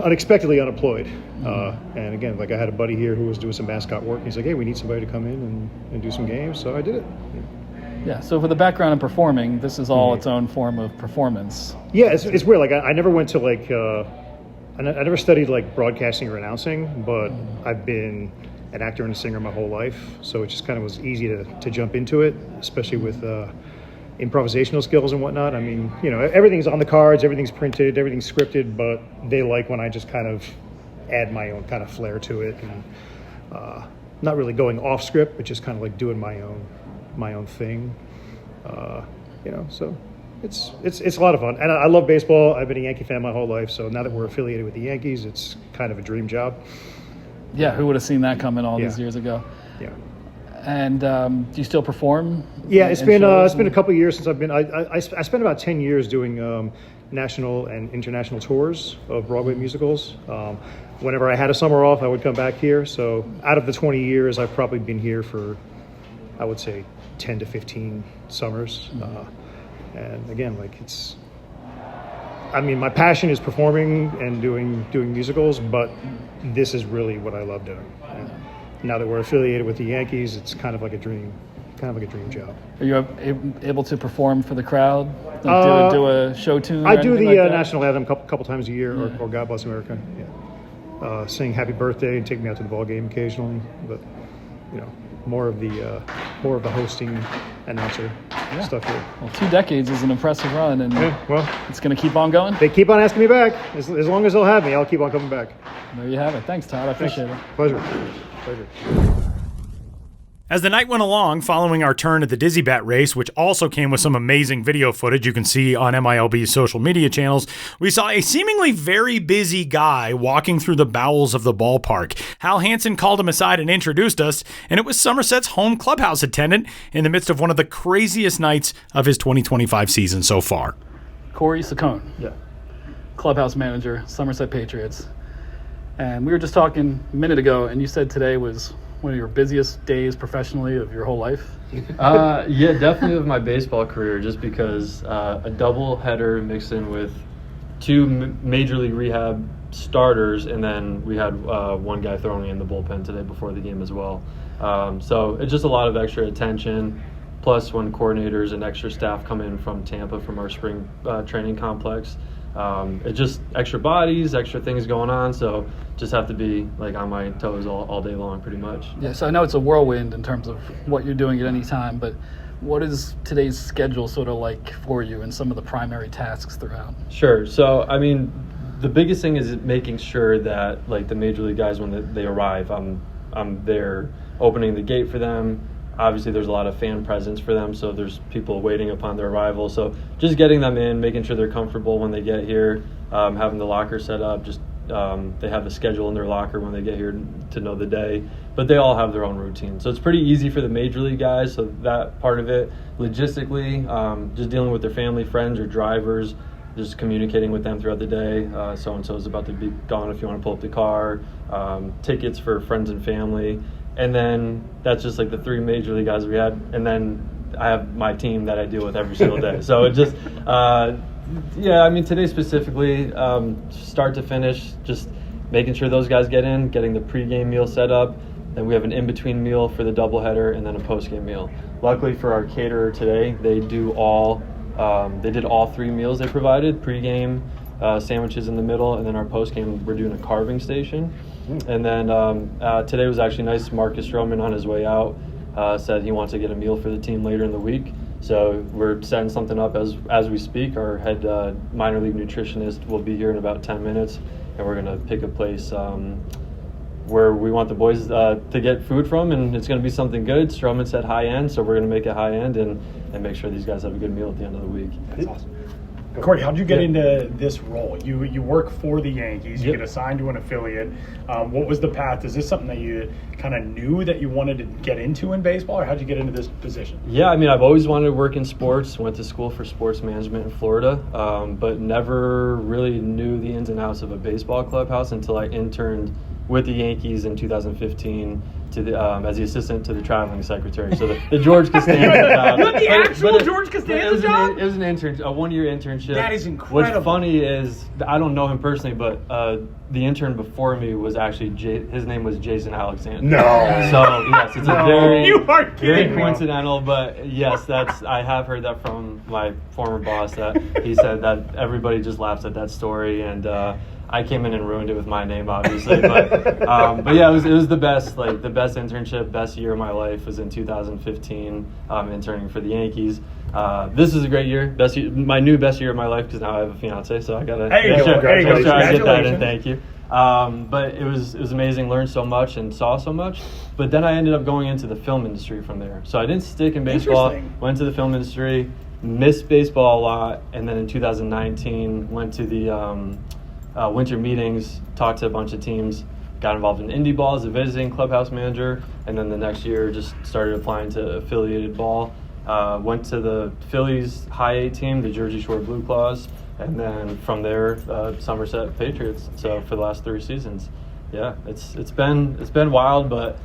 unexpectedly unemployed. And again, like I had a buddy here who was doing some mascot work. He's like, hey, we need somebody to come in and do some games. So I did it. Yeah, so for the background in performing, this is all its own form of performance. Yeah, it's weird. Like I never went to I never studied like broadcasting or announcing, but I've been an actor and a singer my whole life, so it just kind of was easy to jump into it, especially with improvisational skills and whatnot. I mean, everything's on the cards, everything's printed, everything's scripted, but they like when I just kind of add my own kind of flair to it, and not really going off script, but just kind of like doing my own thing. So it's a lot of fun, and I love baseball. I've been a Yankee fan my whole life, so now that we're affiliated with the Yankees, it's kind of a dream job. Yeah, who would have seen that coming all these years ago? Yeah. And do you still perform? Yeah, it's been a couple of years since I've been. I spent about 10 years doing national and international tours of Broadway musicals. Whenever I had a summer off, I would come back here. So out of the 20 years, I've probably been here for, I would say, 10 to 15 summers. And again, my passion is performing and doing musicals, but this is really what I love doing. And now that we're affiliated with the Yankees, it's kind of like a dream job. Are you able to perform for the crowd? Like do a show tune? I do the like national anthem a couple times a year, or God Bless America. Yeah. Sing Happy Birthday and take me out to the ball game occasionally, but more of the hosting announcer stuff here. Well, 2 decades is an impressive run, and it's going to keep on going. They keep on asking me back. As long as they'll have me, I'll keep on coming back. There you have it. Thanks, Todd. I appreciate it. Pleasure. As the night went along, following our turn at the Dizzy Bat race, which also came with some amazing video footage you can see on MILB's social media channels, we saw a seemingly very busy guy walking through the bowels of the ballpark. Hal Hansen called him aside and introduced us, and it was Somerset's home clubhouse attendant in the midst of one of the craziest nights of his 2025 season so far. Corey Saccone, clubhouse manager, Somerset Patriots. And we were just talking a minute ago, and you said today was one of your busiest days professionally of your whole life? Yeah, definitely of my baseball career, just because a doubleheader mixed in with 2 major league rehab starters, and then we had one guy throwing in the bullpen today before the game as well. So it's just a lot of extra attention, plus when coordinators and extra staff come in from Tampa from our spring training complex. It's just extra bodies, extra things going on, so just have to be on my toes all day long pretty much. Yeah, so I know it's a whirlwind in terms of what you're doing at any time, but what is today's schedule sort of like for you and some of the primary tasks throughout? Sure. So, the biggest thing is making sure that the major league guys, when they arrive, I'm there opening the gate for them. Obviously, there's a lot of fan presence for them, so there's people waiting upon their arrival. So just getting them in, making sure they're comfortable when they get here, having the locker set up, just they have a schedule in their locker when they get here to know the day. But they all have their own routine. So it's pretty easy for the major league guys, so that part of it. Logistically, just dealing with their family, friends, or drivers, just communicating with them throughout the day. So-and-so is about to be gone if you want to pull up the car, tickets for friends and family. And then that's just the 3 major league guys we had. And then I have my team that I deal with every single day. So it just, today specifically, start to finish, just making sure those guys get in, getting the pregame meal set up. Then we have an in-between meal for the doubleheader, and then a postgame meal. Luckily for our caterer today, they did all 3 meals they provided, pregame, sandwiches in the middle, and then our postgame, we're doing a carving station. And then today was actually nice. Marcus Stroman on his way out said he wants to get a meal for the team later in the week. So we're setting something up as we speak. Our head minor league nutritionist will be here in about 10 minutes, and we're going to pick a place where we want the boys to get food from, and it's going to be something good. Stroman said high end, so we're going to make it high end and make sure these guys have a good meal at the end of the week. That's awesome. Corey, how did you get into this role? You work for the Yankees. You get assigned to an affiliate. What was the path? Is this something that you kind of knew that you wanted to get into in baseball, or how did you get into this position? Yeah, I've always wanted to work in sports. Went to school for sports management in Florida, but never really knew the ins and outs of a baseball clubhouse until I interned with the Yankees in 2015 as the assistant to the traveling secretary. So the George Costanza job. You had the actual George Costanza job? It was an internship, a 1-year internship. That is incredible. What's funny is, I don't know him personally, but the intern before me was actually, his name was Jason Alexander. No. So, yes, it's a very coincidental, but yes, I have heard that from my former boss, that he said that everybody just laughs at that story, and I came in and ruined it with my name, obviously. But yeah, it was the best, like the best internship, best year of my life was in 2015, interning for the Yankees. This is a great year, my new best year of my life because now I have a fiance, so I gotta there you go. try to get that in. Thank you. But it was amazing. Learned so much and saw so much. But then I ended up going into the film industry from there. So I didn't stick in baseball. Went to the film industry, missed baseball a lot, and then in 2019 went to the winter meetings, talked to a bunch of teams, got involved in indie ball as a visiting clubhouse manager, and then the next year just started applying to affiliated ball. Went to the Phillies high A team, the Jersey Shore Blue Claws, and then from there, Somerset Patriots. So for the last 3 seasons, yeah, it's been wild, but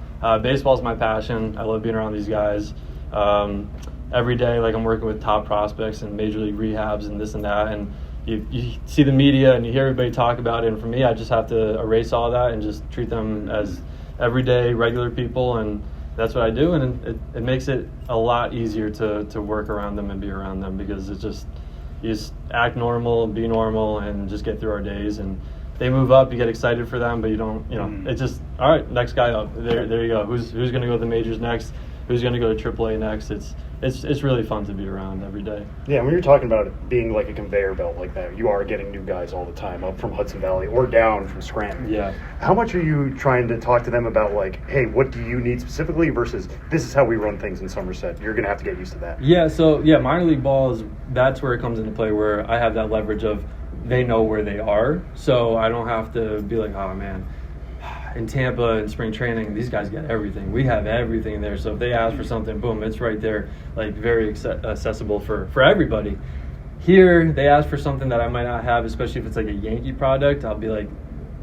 baseball's my passion. I love being around these guys. Every day, like I'm working with top prospects and major league rehabs and this and that, and you see the media and you hear everybody talk about it. And for me, I just have to erase all that and just treat them as everyday regular people, and that's what I do. And it makes it a lot easier to work around them and be around them because it's just you just act normal, be normal, and just get through our days. And they move up, you get excited for them, but you don't, it's just, all right, next guy up. There you go. Who's going to go to the majors next? Who's going to go to AAA next? It's really fun to be around every day. Yeah, when you're talking about it being like a conveyor belt like that, you are getting new guys all the time up from Hudson Valley or down from Scranton. Yeah. How much are you trying to talk to them about, like, hey, what do you need specifically versus this is how we run things in Somerset? You're going to have to get used to that. Yeah, so, minor league ball that's where it comes into play, where I have that leverage of they know where they are, so I don't have to be like, oh, man, in Tampa in spring training, these guys get everything. We have everything there. So if they ask for something, boom, it's right there, like very accessible for everybody. Here, they ask for something that I might not have, especially if it's like a Yankee product. I'll be like,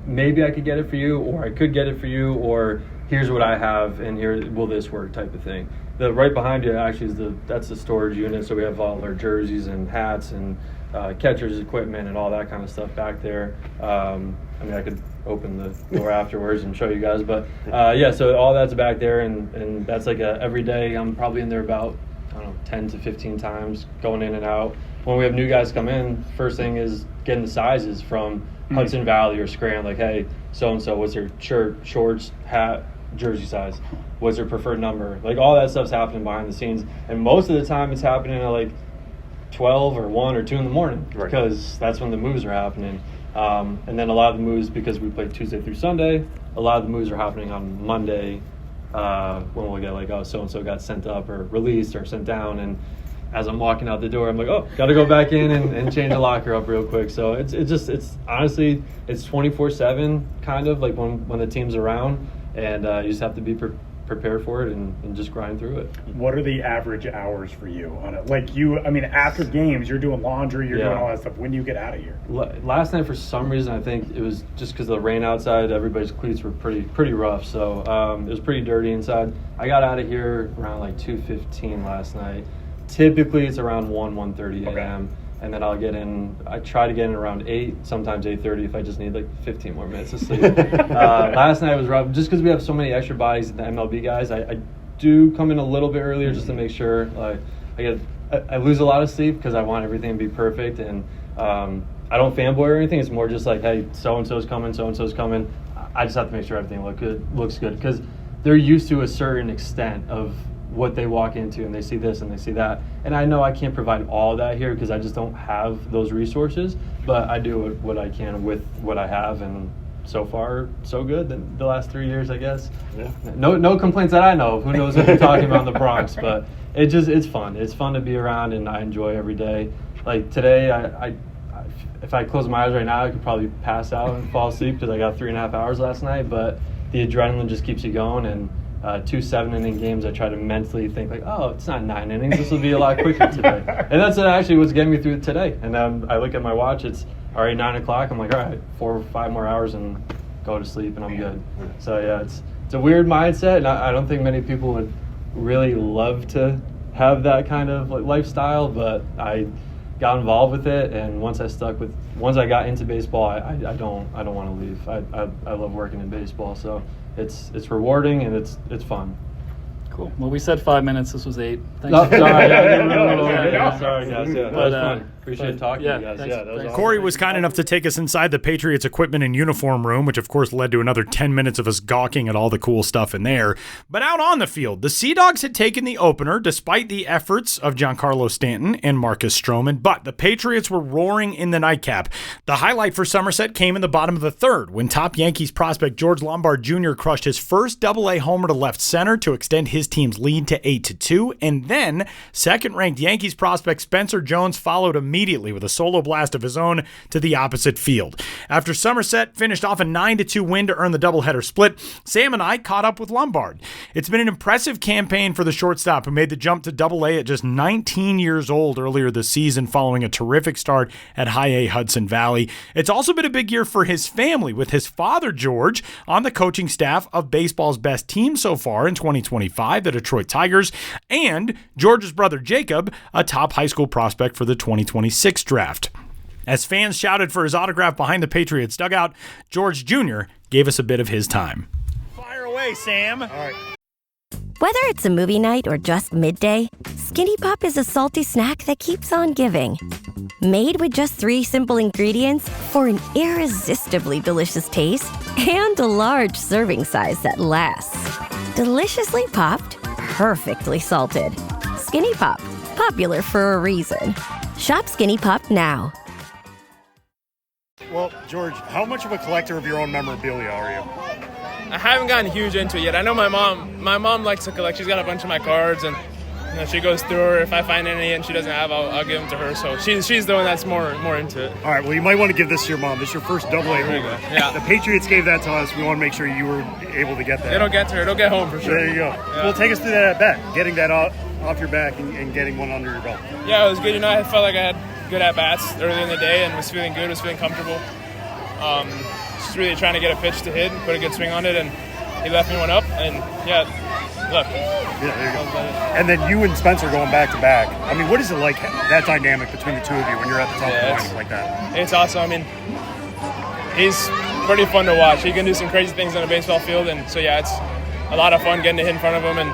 maybe I could get it for you, or I could get it for you, or here's what I have, and here will this work type of thing. The right behind you actually that's the storage unit. So we have all our jerseys and hats and catcher's equipment and all that kind of stuff back there. I could open the door afterwards and show you guys, but so all that's back there, and that's like every day I'm probably in there about 10 to 15 times going in and out. When we have new guys come in, first thing is getting the sizes from Hudson Valley or Scranton, like, hey, so-and-so, what's their shirt, shorts, hat, jersey size? What's their preferred number? Like, all that stuff's happening behind the scenes, and most of the time it's happening at like 12 or 1 or 2 in the morning, because that's when the moves are happening. And then a lot of the moves, because we play Tuesday through Sunday, a lot of the moves are happening on Monday, when we'll get like, oh, so-and-so got sent up or released or sent down, and as I'm walking out the door, I'm like, oh, got to go back in and change the locker up real quick. So it's honestly, it's 24/7 kind of, like when the team's around, and you just have to be prepared for it and just grind through it. What are the average hours for you on it? Like after games, you're doing laundry, you're doing all that stuff. When do you get out of here? Last night, for some reason, I think it was just because of the rain outside, everybody's cleats were pretty rough. So it was pretty dirty inside. I got out of here around like 2:15 last night. Typically, it's around 1:30 a.m. And then I try to get in around 8, sometimes 8:30 if I just need like 15 more minutes of sleep. Last night was rough, just because we have so many extra bodies, the MLB guys. I do come in a little bit earlier just to make sure. I lose a lot of sleep because I want everything to be perfect, and I don't fanboy or anything. It's more just like, hey, so-and-so's coming. I just have to make sure everything looks good, because they're used to a certain extent of what they walk into, and they see this and they see that, and I know I can't provide all of that here because I just don't have those resources, but I do what I can with what I have, and so far so good the last 3 years, I guess. No complaints that I know of. Who knows what you're talking about in the Bronx, but it's fun to be around, and I enjoy every day. Like today, I if I close my eyes right now, I could probably pass out and fall asleep because I got 3.5 hours last night, but the adrenaline just keeps you going. And 2 7-inning games, I try to mentally think like, oh, it's not 9 innings. This will be a lot quicker today. And that's actually what's getting me through today. And I look at my watch. It's already 9 o'clock. I'm like, all right, 4 or 5 more hours and go to sleep, and I'm good. So yeah, it's a weird mindset, and I don't think many people would really love to have that kind of like lifestyle. But I got involved with it, and once I got into baseball, I don't want to leave. I love working in baseball, so it's rewarding and it's fun. Cool. Well, we said 5 minutes. This was 8. Thanks. No, sorry. No. Sorry, guys. Yeah, that was fun. Appreciate talking to you guys. Thanks, Yeah, that was awesome. Corey was kind enough to take us inside the Patriots equipment and uniform room, which of course led to another 10 minutes of us gawking at all the cool stuff in there. But out on the field, the Sea Dogs had taken the opener despite the efforts of Giancarlo Stanton and Marcus Stroman, but the Patriots were roaring in the nightcap. The highlight for Somerset came in the bottom of the third when top Yankees prospect George Lombard Jr. crushed his first Double-A homer to left center to extend his team's lead to 8-2, and then second-ranked Yankees prospect Spencer Jones followed immediately with a solo blast of his own to the opposite field. After Somerset finished off a 9-2 win to earn the doubleheader split, Sam and I caught up with Lombard. It's been an impressive campaign for the shortstop who made the jump to Double-A at just 19 years old earlier this season following a terrific start at High A Hudson Valley. It's also been a big year for his family, with his father, George, on the coaching staff of baseball's best team so far in 2025, the Detroit Tigers, and George's brother, Jacob, a top high school prospect for the 2026 draft. As fans shouted for his autograph behind the Patriots dugout, George Jr. gave us a bit of his time. Fire away, Sam. All right. Whether it's a movie night or just midday, Skinny Pop is a salty snack that keeps on giving. Made with just 3 simple ingredients for an irresistibly delicious taste and a large serving size that lasts. Deliciously popped, perfectly salted. Skinny Pop, popular for a reason. Shop Skinny Pop now. Well, George, how much of a collector of your own memorabilia are you? I haven't gotten huge into it yet. I know my mom likes to collect. She's got a bunch of my cards, and she goes through her. If I find any and she doesn't have, I'll give them to her. So she's the one that's more into it. All right, well, you might want to give this to your mom. This is your first Double-A homer. Yeah. The Patriots gave that to us. We want to make sure you were able to get that. It'll get to her. It'll get home for sure. There you go. Yeah. Well, take us through that at bat, getting that off your back and getting one under your belt. Yeah, it was good. I felt like I had good at-bats early in the day and was feeling good, was feeling comfortable. Just really trying to get a pitch to hit and put a good swing on it, and he left me one up, and look. Yeah, there you go. And then you and Spencer going back to back. I mean, what is it like, that dynamic between the two of you when you're at the top of the line like that? It's awesome. I mean, he's pretty fun to watch. He can do some crazy things on a baseball field, and so it's a lot of fun getting to hit in front of him and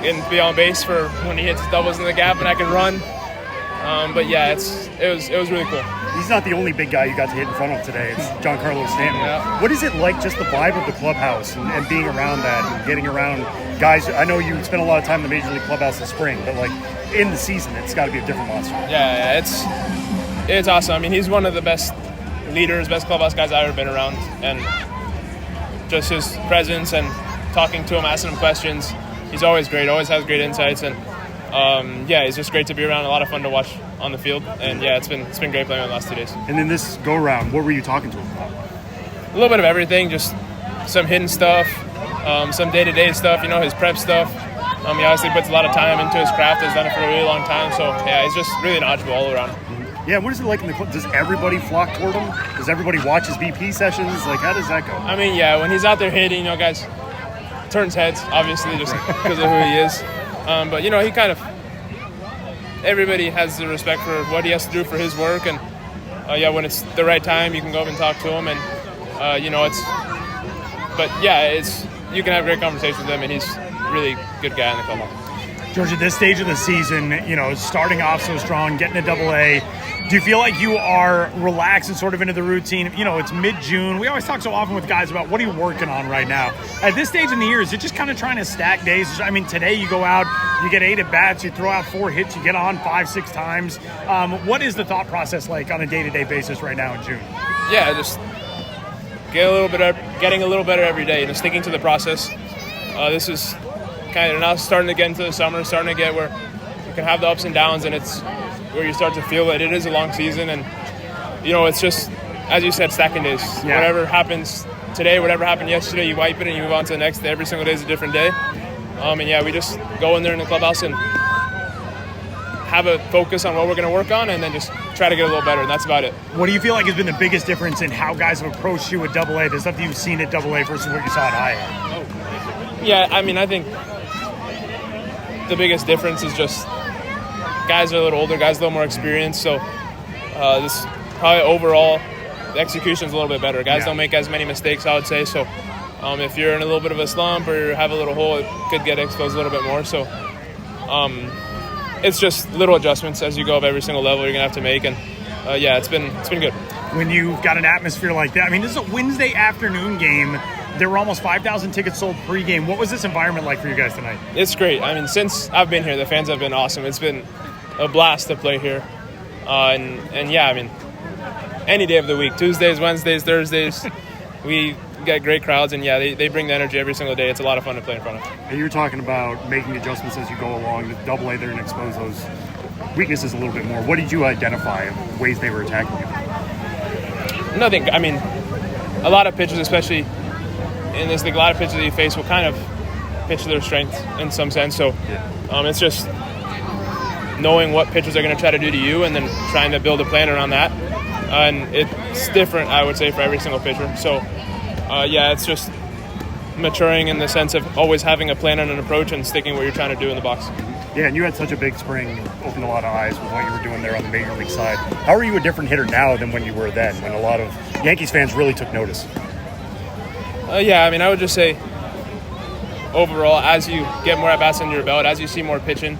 getting to be on base for when he hits doubles in the gap and I can run. But it was really cool. He's not the only big guy you got to hit in front of today. It's Giancarlo Stanton. Yeah. What is it like, just the vibe of the clubhouse and being around that and getting around guys? I know you spent a lot of time in the Major League clubhouse this spring, but like in the season, it's got to be a different monster. Yeah, it's awesome. I mean, he's one of the best leaders, best clubhouse guys I've ever been around, and just his presence and talking to him, asking him questions, he's always great. Always has great insights, and it's just great to be around. A lot of fun to watch on the field, and it's been great playing the last 2 days. And then this go round, what were you talking to him about? A little bit of everything, just some hidden stuff, some day-to-day stuff, his prep stuff. He obviously puts a lot of time into his craft, has done it for a really long time, so he's just really knowledgeable all around. Yeah, what is it like in the club? Does everybody flock toward him? Does everybody watch his BP sessions? Like, how does that go? I mean, when he's out there hitting, guys, turns heads, obviously, just because of who he is. But, he kind of, everybody has the respect for what he has to do for his work. And, when it's the right time, you can go up and talk to him. And, you can have a great conversation with him. And he's a really good guy in the clubhouse. George, at this stage of the season, starting off so strong, getting to Double-A, do you feel like you are relaxed and sort of into the routine? It's mid-June. We always talk so often with guys about what are you working on right now. At this stage in the year, is it just kind of trying to stack days? I mean, today you go out, you get 8 at-bats, you throw out 4 hits, you get on 5-6 times. What is the thought process like on a day-to-day basis right now in June? Yeah, just getting a little better every day, sticking to the process. This is kind of now starting to get into the summer, starting to get where you can have the ups and downs, and it's where you start to feel that it is a long season, and it's just, as you said, stacking days. Yeah. Whatever happens today, whatever happened yesterday, you wipe it and you move on to the next day. Every single day is a different day. We just go in there in the clubhouse and have a focus on what we're going to work on, and then just try to get a little better, and that's about it. What do you feel like has been the biggest difference in how guys have approached you at Double-A, the stuff that you've seen at Double-A versus what you saw at High A? Yeah, I mean, I think the biggest difference is just guys are a little older, guys a little more experienced, so this probably overall the execution's a little bit better. Guys don't make as many mistakes, I would say, so If you're in a little bit of a slump or have a little hole, it could get exposed a little bit more. So it's just little adjustments as you go up every single level you're gonna have to make, and yeah, it's been good. When you've got an atmosphere like that, I mean, this is a Wednesday afternoon game. There were almost 5,000 tickets sold pregame. What was this environment like for you guys tonight? It's great. I mean, since I've been here, the fans have been awesome. It's been a blast to play here, and yeah, I mean, any day of the week, Tuesdays, Wednesdays, Thursdays, we get great crowds, and yeah, they bring the energy every single day. It's a lot of fun to play in front of. And you were talking about making adjustments as you go along to double A there and expose those weaknesses a little bit more. What did you identify ways they were attacking you? Nothing. I mean, a lot of pitchers, especially in this league, a lot of pitchers that you face will kind of pitch to their strength in some sense. So it's just knowing what pitchers are going to try to do to you and then trying to build a plan around that. And it's different, I would say, for every single pitcher. So, yeah, it's just maturing in the sense of always having a plan and an approach and sticking what you're trying to do in the box. Yeah, and you had such a big spring, opened a lot of eyes with what you were doing there on the major league side. How are you a different hitter now than when you were then, when a lot of Yankees fans really took notice? Yeah, I mean, I would just say overall, as you get more at-bats under your belt, as you see more pitching,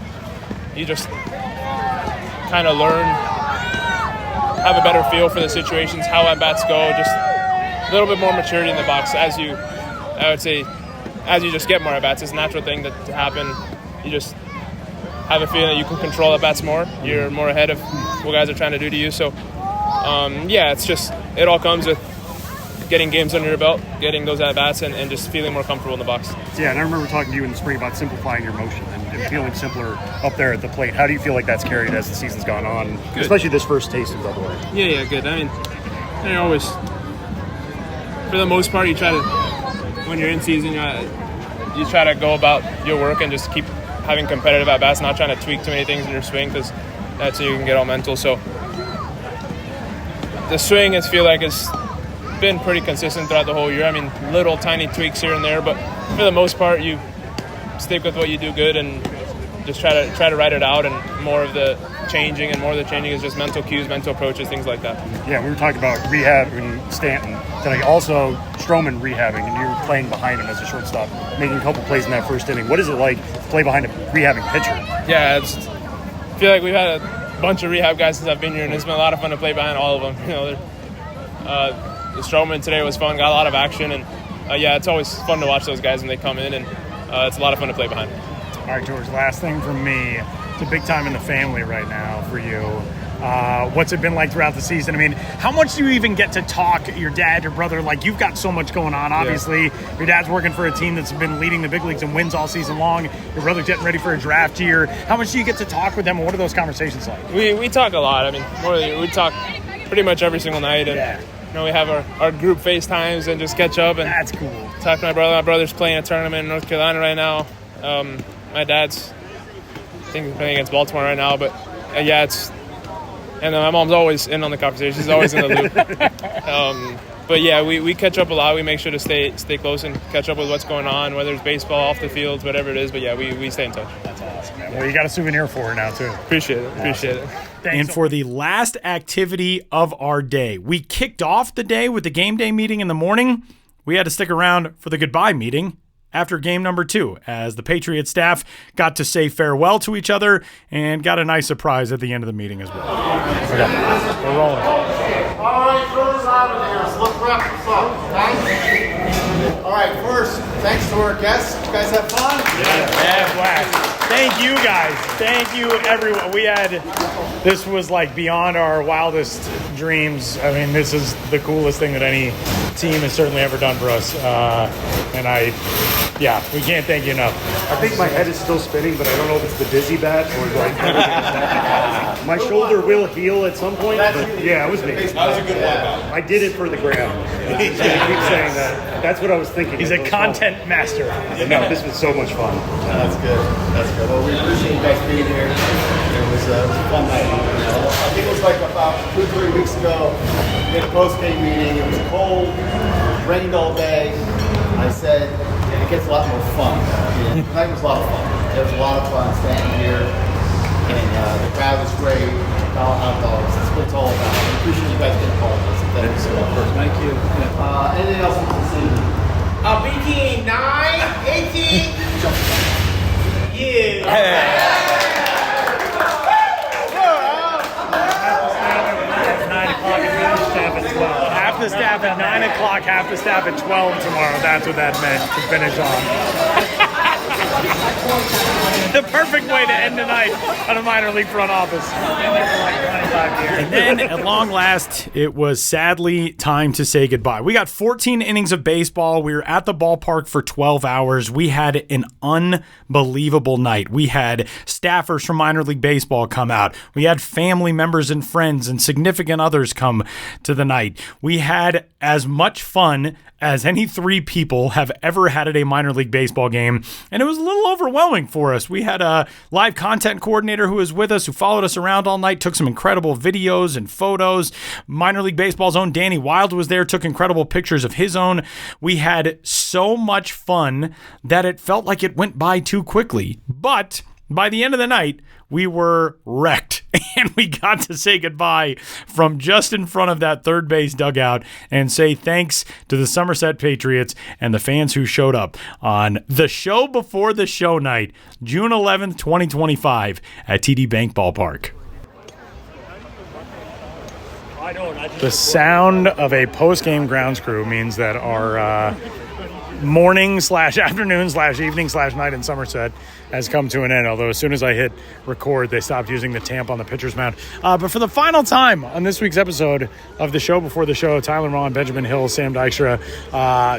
you just kind of learn, have a better feel for the situations, how at-bats go, just a little bit more maturity in the box as you, I would say, as you just get more at-bats. It's a natural thing to happen. You just have a feeling that you can control at-bats more. You're more ahead of what guys are trying to do to you. So, yeah, it's just, it all comes with getting games under your belt, getting those at-bats, and just feeling more comfortable in the box. Yeah, and I remember talking to you in the spring about simplifying your motion and feeling simpler up there at the plate. How do you feel like that's carried as the season's gone on, Good. especially this first taste of double A? Yeah, good. I mean, you always, for the most part, you try to, when you're in season, you try to go about your work and just keep having competitive at-bats, not trying to tweak too many things in your swing, because that's how you can get all mental. So the swing, I feel like, has been pretty consistent throughout the whole year. I mean, little tiny tweaks here and there, but for the most part, you stick with what you do good and just try to write it out. And more of the changing is just mental cues, mental approaches, things like that. Yeah, we were talking about rehab and Stanton tonight. Also, Stroman rehabbing, and you were playing behind him as a shortstop, making a couple plays in that first inning. What is it like to play behind a rehabbing pitcher? Yeah, I feel like we've had a bunch of rehab guys since I've been here, and it's been a lot of fun to play behind all of them. You know, the Stroman today was fun, got a lot of action, and yeah, it's always fun to watch those guys when they come in, and it's a lot of fun to play behind. All right, George, last thing from me. It's a big time in the family right now for you. What's it been like throughout the season? I mean, how much do you even get to talk, your dad, your brother? Like, you've got so much going on, obviously. Yeah. Your dad's working for a team that's been leading the big leagues and wins all season long. Your brother's getting ready for a draft year. How much do you get to talk with them, and what are those conversations like? We talk a lot. I mean, we talk pretty much every single night. And, you know, we have our group FaceTimes and just catch up. And that's cool. Talk to my brother. My brother's playing a tournament in North Carolina right now. My dad's, I think, playing against Baltimore right now. But, yeah, it's... And my mom's always in on the conversation. She's always in the loop. But, yeah, we catch up a lot. We make sure to stay close and catch up with what's going on, whether it's baseball, off the field, whatever it is. But, yeah, we stay in touch. That's awesome, man. Well, you got a souvenir for her now, too. Appreciate it. Appreciate it. And for the last activity of our day, we kicked off the day with the game day meeting in the morning. We had to stick around for the goodbye meeting after game number 2, as the Patriots staff got to say farewell to each other and got a nice surprise at the end of the meeting as well. Okay, we're rolling. All right, first out of here. So let's wrap this up. Nice. All right, first, thanks to our guests. You guys have fun? Yeah, blast. Thank you guys. Thank you, everyone. This was like beyond our wildest dreams. I mean, this is the coolest thing that any team has certainly ever done for us. We can't thank you enough. I think my head is still spinning, but I don't know if it's the dizzy bat or like my shoulder will heal at some point. But yeah, it was me. That was a good workout. I did it for the gram. He's going to keep saying that. That's what I was thinking. He's a content master. No, this was so much fun. That's good. That's good. Well, we appreciate you guys being here. It was a fun night. I think it was like about 2-3 weeks ago. We had a post-game meeting. It was cold, rained all day. I said, it gets a lot more fun. Tonight was a lot of fun. It was a lot of fun standing here. And the crowd was great. Dollar hot dogs. That's what it's all about. I appreciate you guys getting involved with us. Thank you so much. Thank you. Anything else you can see? BT 9, 18. Yeah. Half the staff at 9 o'clock, half the staff at 12 tomorrow. That's what that meant to finish on. The perfect way to end the night on a minor league front office. And then, at long last, it was sadly time to say goodbye. We got 14 innings of baseball. We were at the ballpark for 12 hours. We had an unbelievable night. We had staffers from minor league baseball come out. We had family members and friends and significant others come to the night. We had as much fun as any three people have ever had at a minor league baseball game, and it was a little overwhelming for us. We had a live content coordinator who was with us, who followed us around all night, took some incredible videos and photos. Minor League Baseball's own Danny Wild was there, took incredible pictures of his own. We had so much fun that it felt like it went by too quickly. But by the end of the night, we were wrecked, and we got to say goodbye from just in front of that third base dugout and say thanks to the Somerset Patriots and the fans who showed up on the show before the show night, June 11th, 2025 at TD Bank Ballpark. The sound of a post-game grounds crew means that our morning/afternoon/evening/night in Somerset has come to an end, although as soon as I hit record, they stopped using the tamp on the pitcher's mound. But for the final time on this week's episode of the show before the show, Tyler Ron, Benjamin Hill, Sam Dykstra,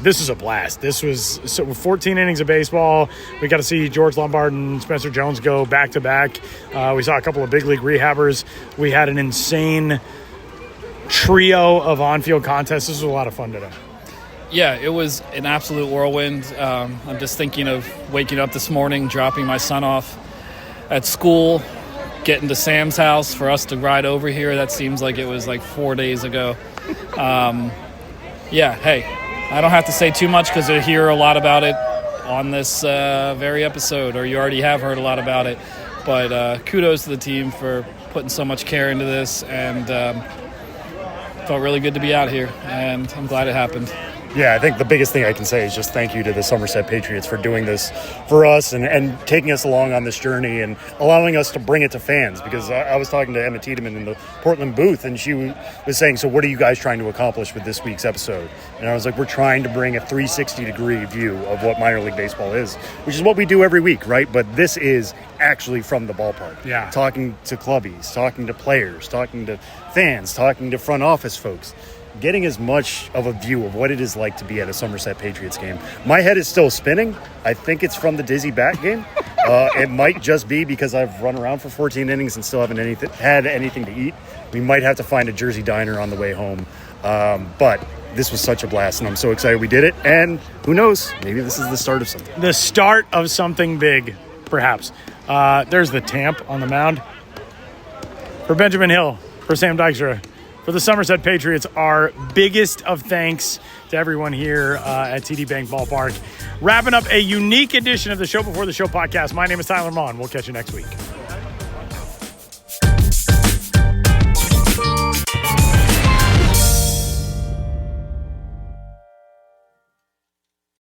this was a blast. This was 14 innings of baseball. We got to see George Lombard and Spencer Jones go back-to-back. We saw a couple of big league rehabbers. We had an insane trio of on-field contests. This was a lot of fun today. Yeah, it was an absolute whirlwind. I'm just thinking of waking up this morning, dropping my son off at school, getting to Sam's house for us to ride over here. That seems like it was like 4 days ago. Yeah, hey, I don't have to say too much because you'll hear a lot about it on this very episode, or you already have heard a lot about it. But kudos to the team for putting so much care into this, and felt really good to be out here, and I'm glad it happened. Yeah, I think the biggest thing I can say is just thank you to the Somerset Patriots for doing this for us and taking us along on this journey and allowing us to bring it to fans, because I was talking to Emma Tiedemann in the Portland booth, and she was saying, so what are you guys trying to accomplish with this week's episode? And I was like, we're trying to bring a 360-degree view of what minor league baseball is, which is what we do every week, right? But this is actually from the ballpark. Yeah. Talking to clubbies, talking to players, talking to fans, talking to front office folks. Getting as much of a view of what it is like to be at a Somerset Patriots game. My head is still spinning. I think it's from the Dizzy Bat game. It might just be because I've run around for 14 innings and still haven't had anything to eat. We might have to find a Jersey diner on the way home. But this was such a blast, and I'm so excited we did it. And who knows, maybe this is the start of something. The start of something big, perhaps. There's the tamp on the mound. For Benjamin Hill, for Sam Dykstra, for the Somerset Patriots, our biggest of thanks to everyone here at TD Bank Ballpark. Wrapping up a unique edition of the Show Before the Show podcast. My name is Tyler Mon. We'll catch you next week.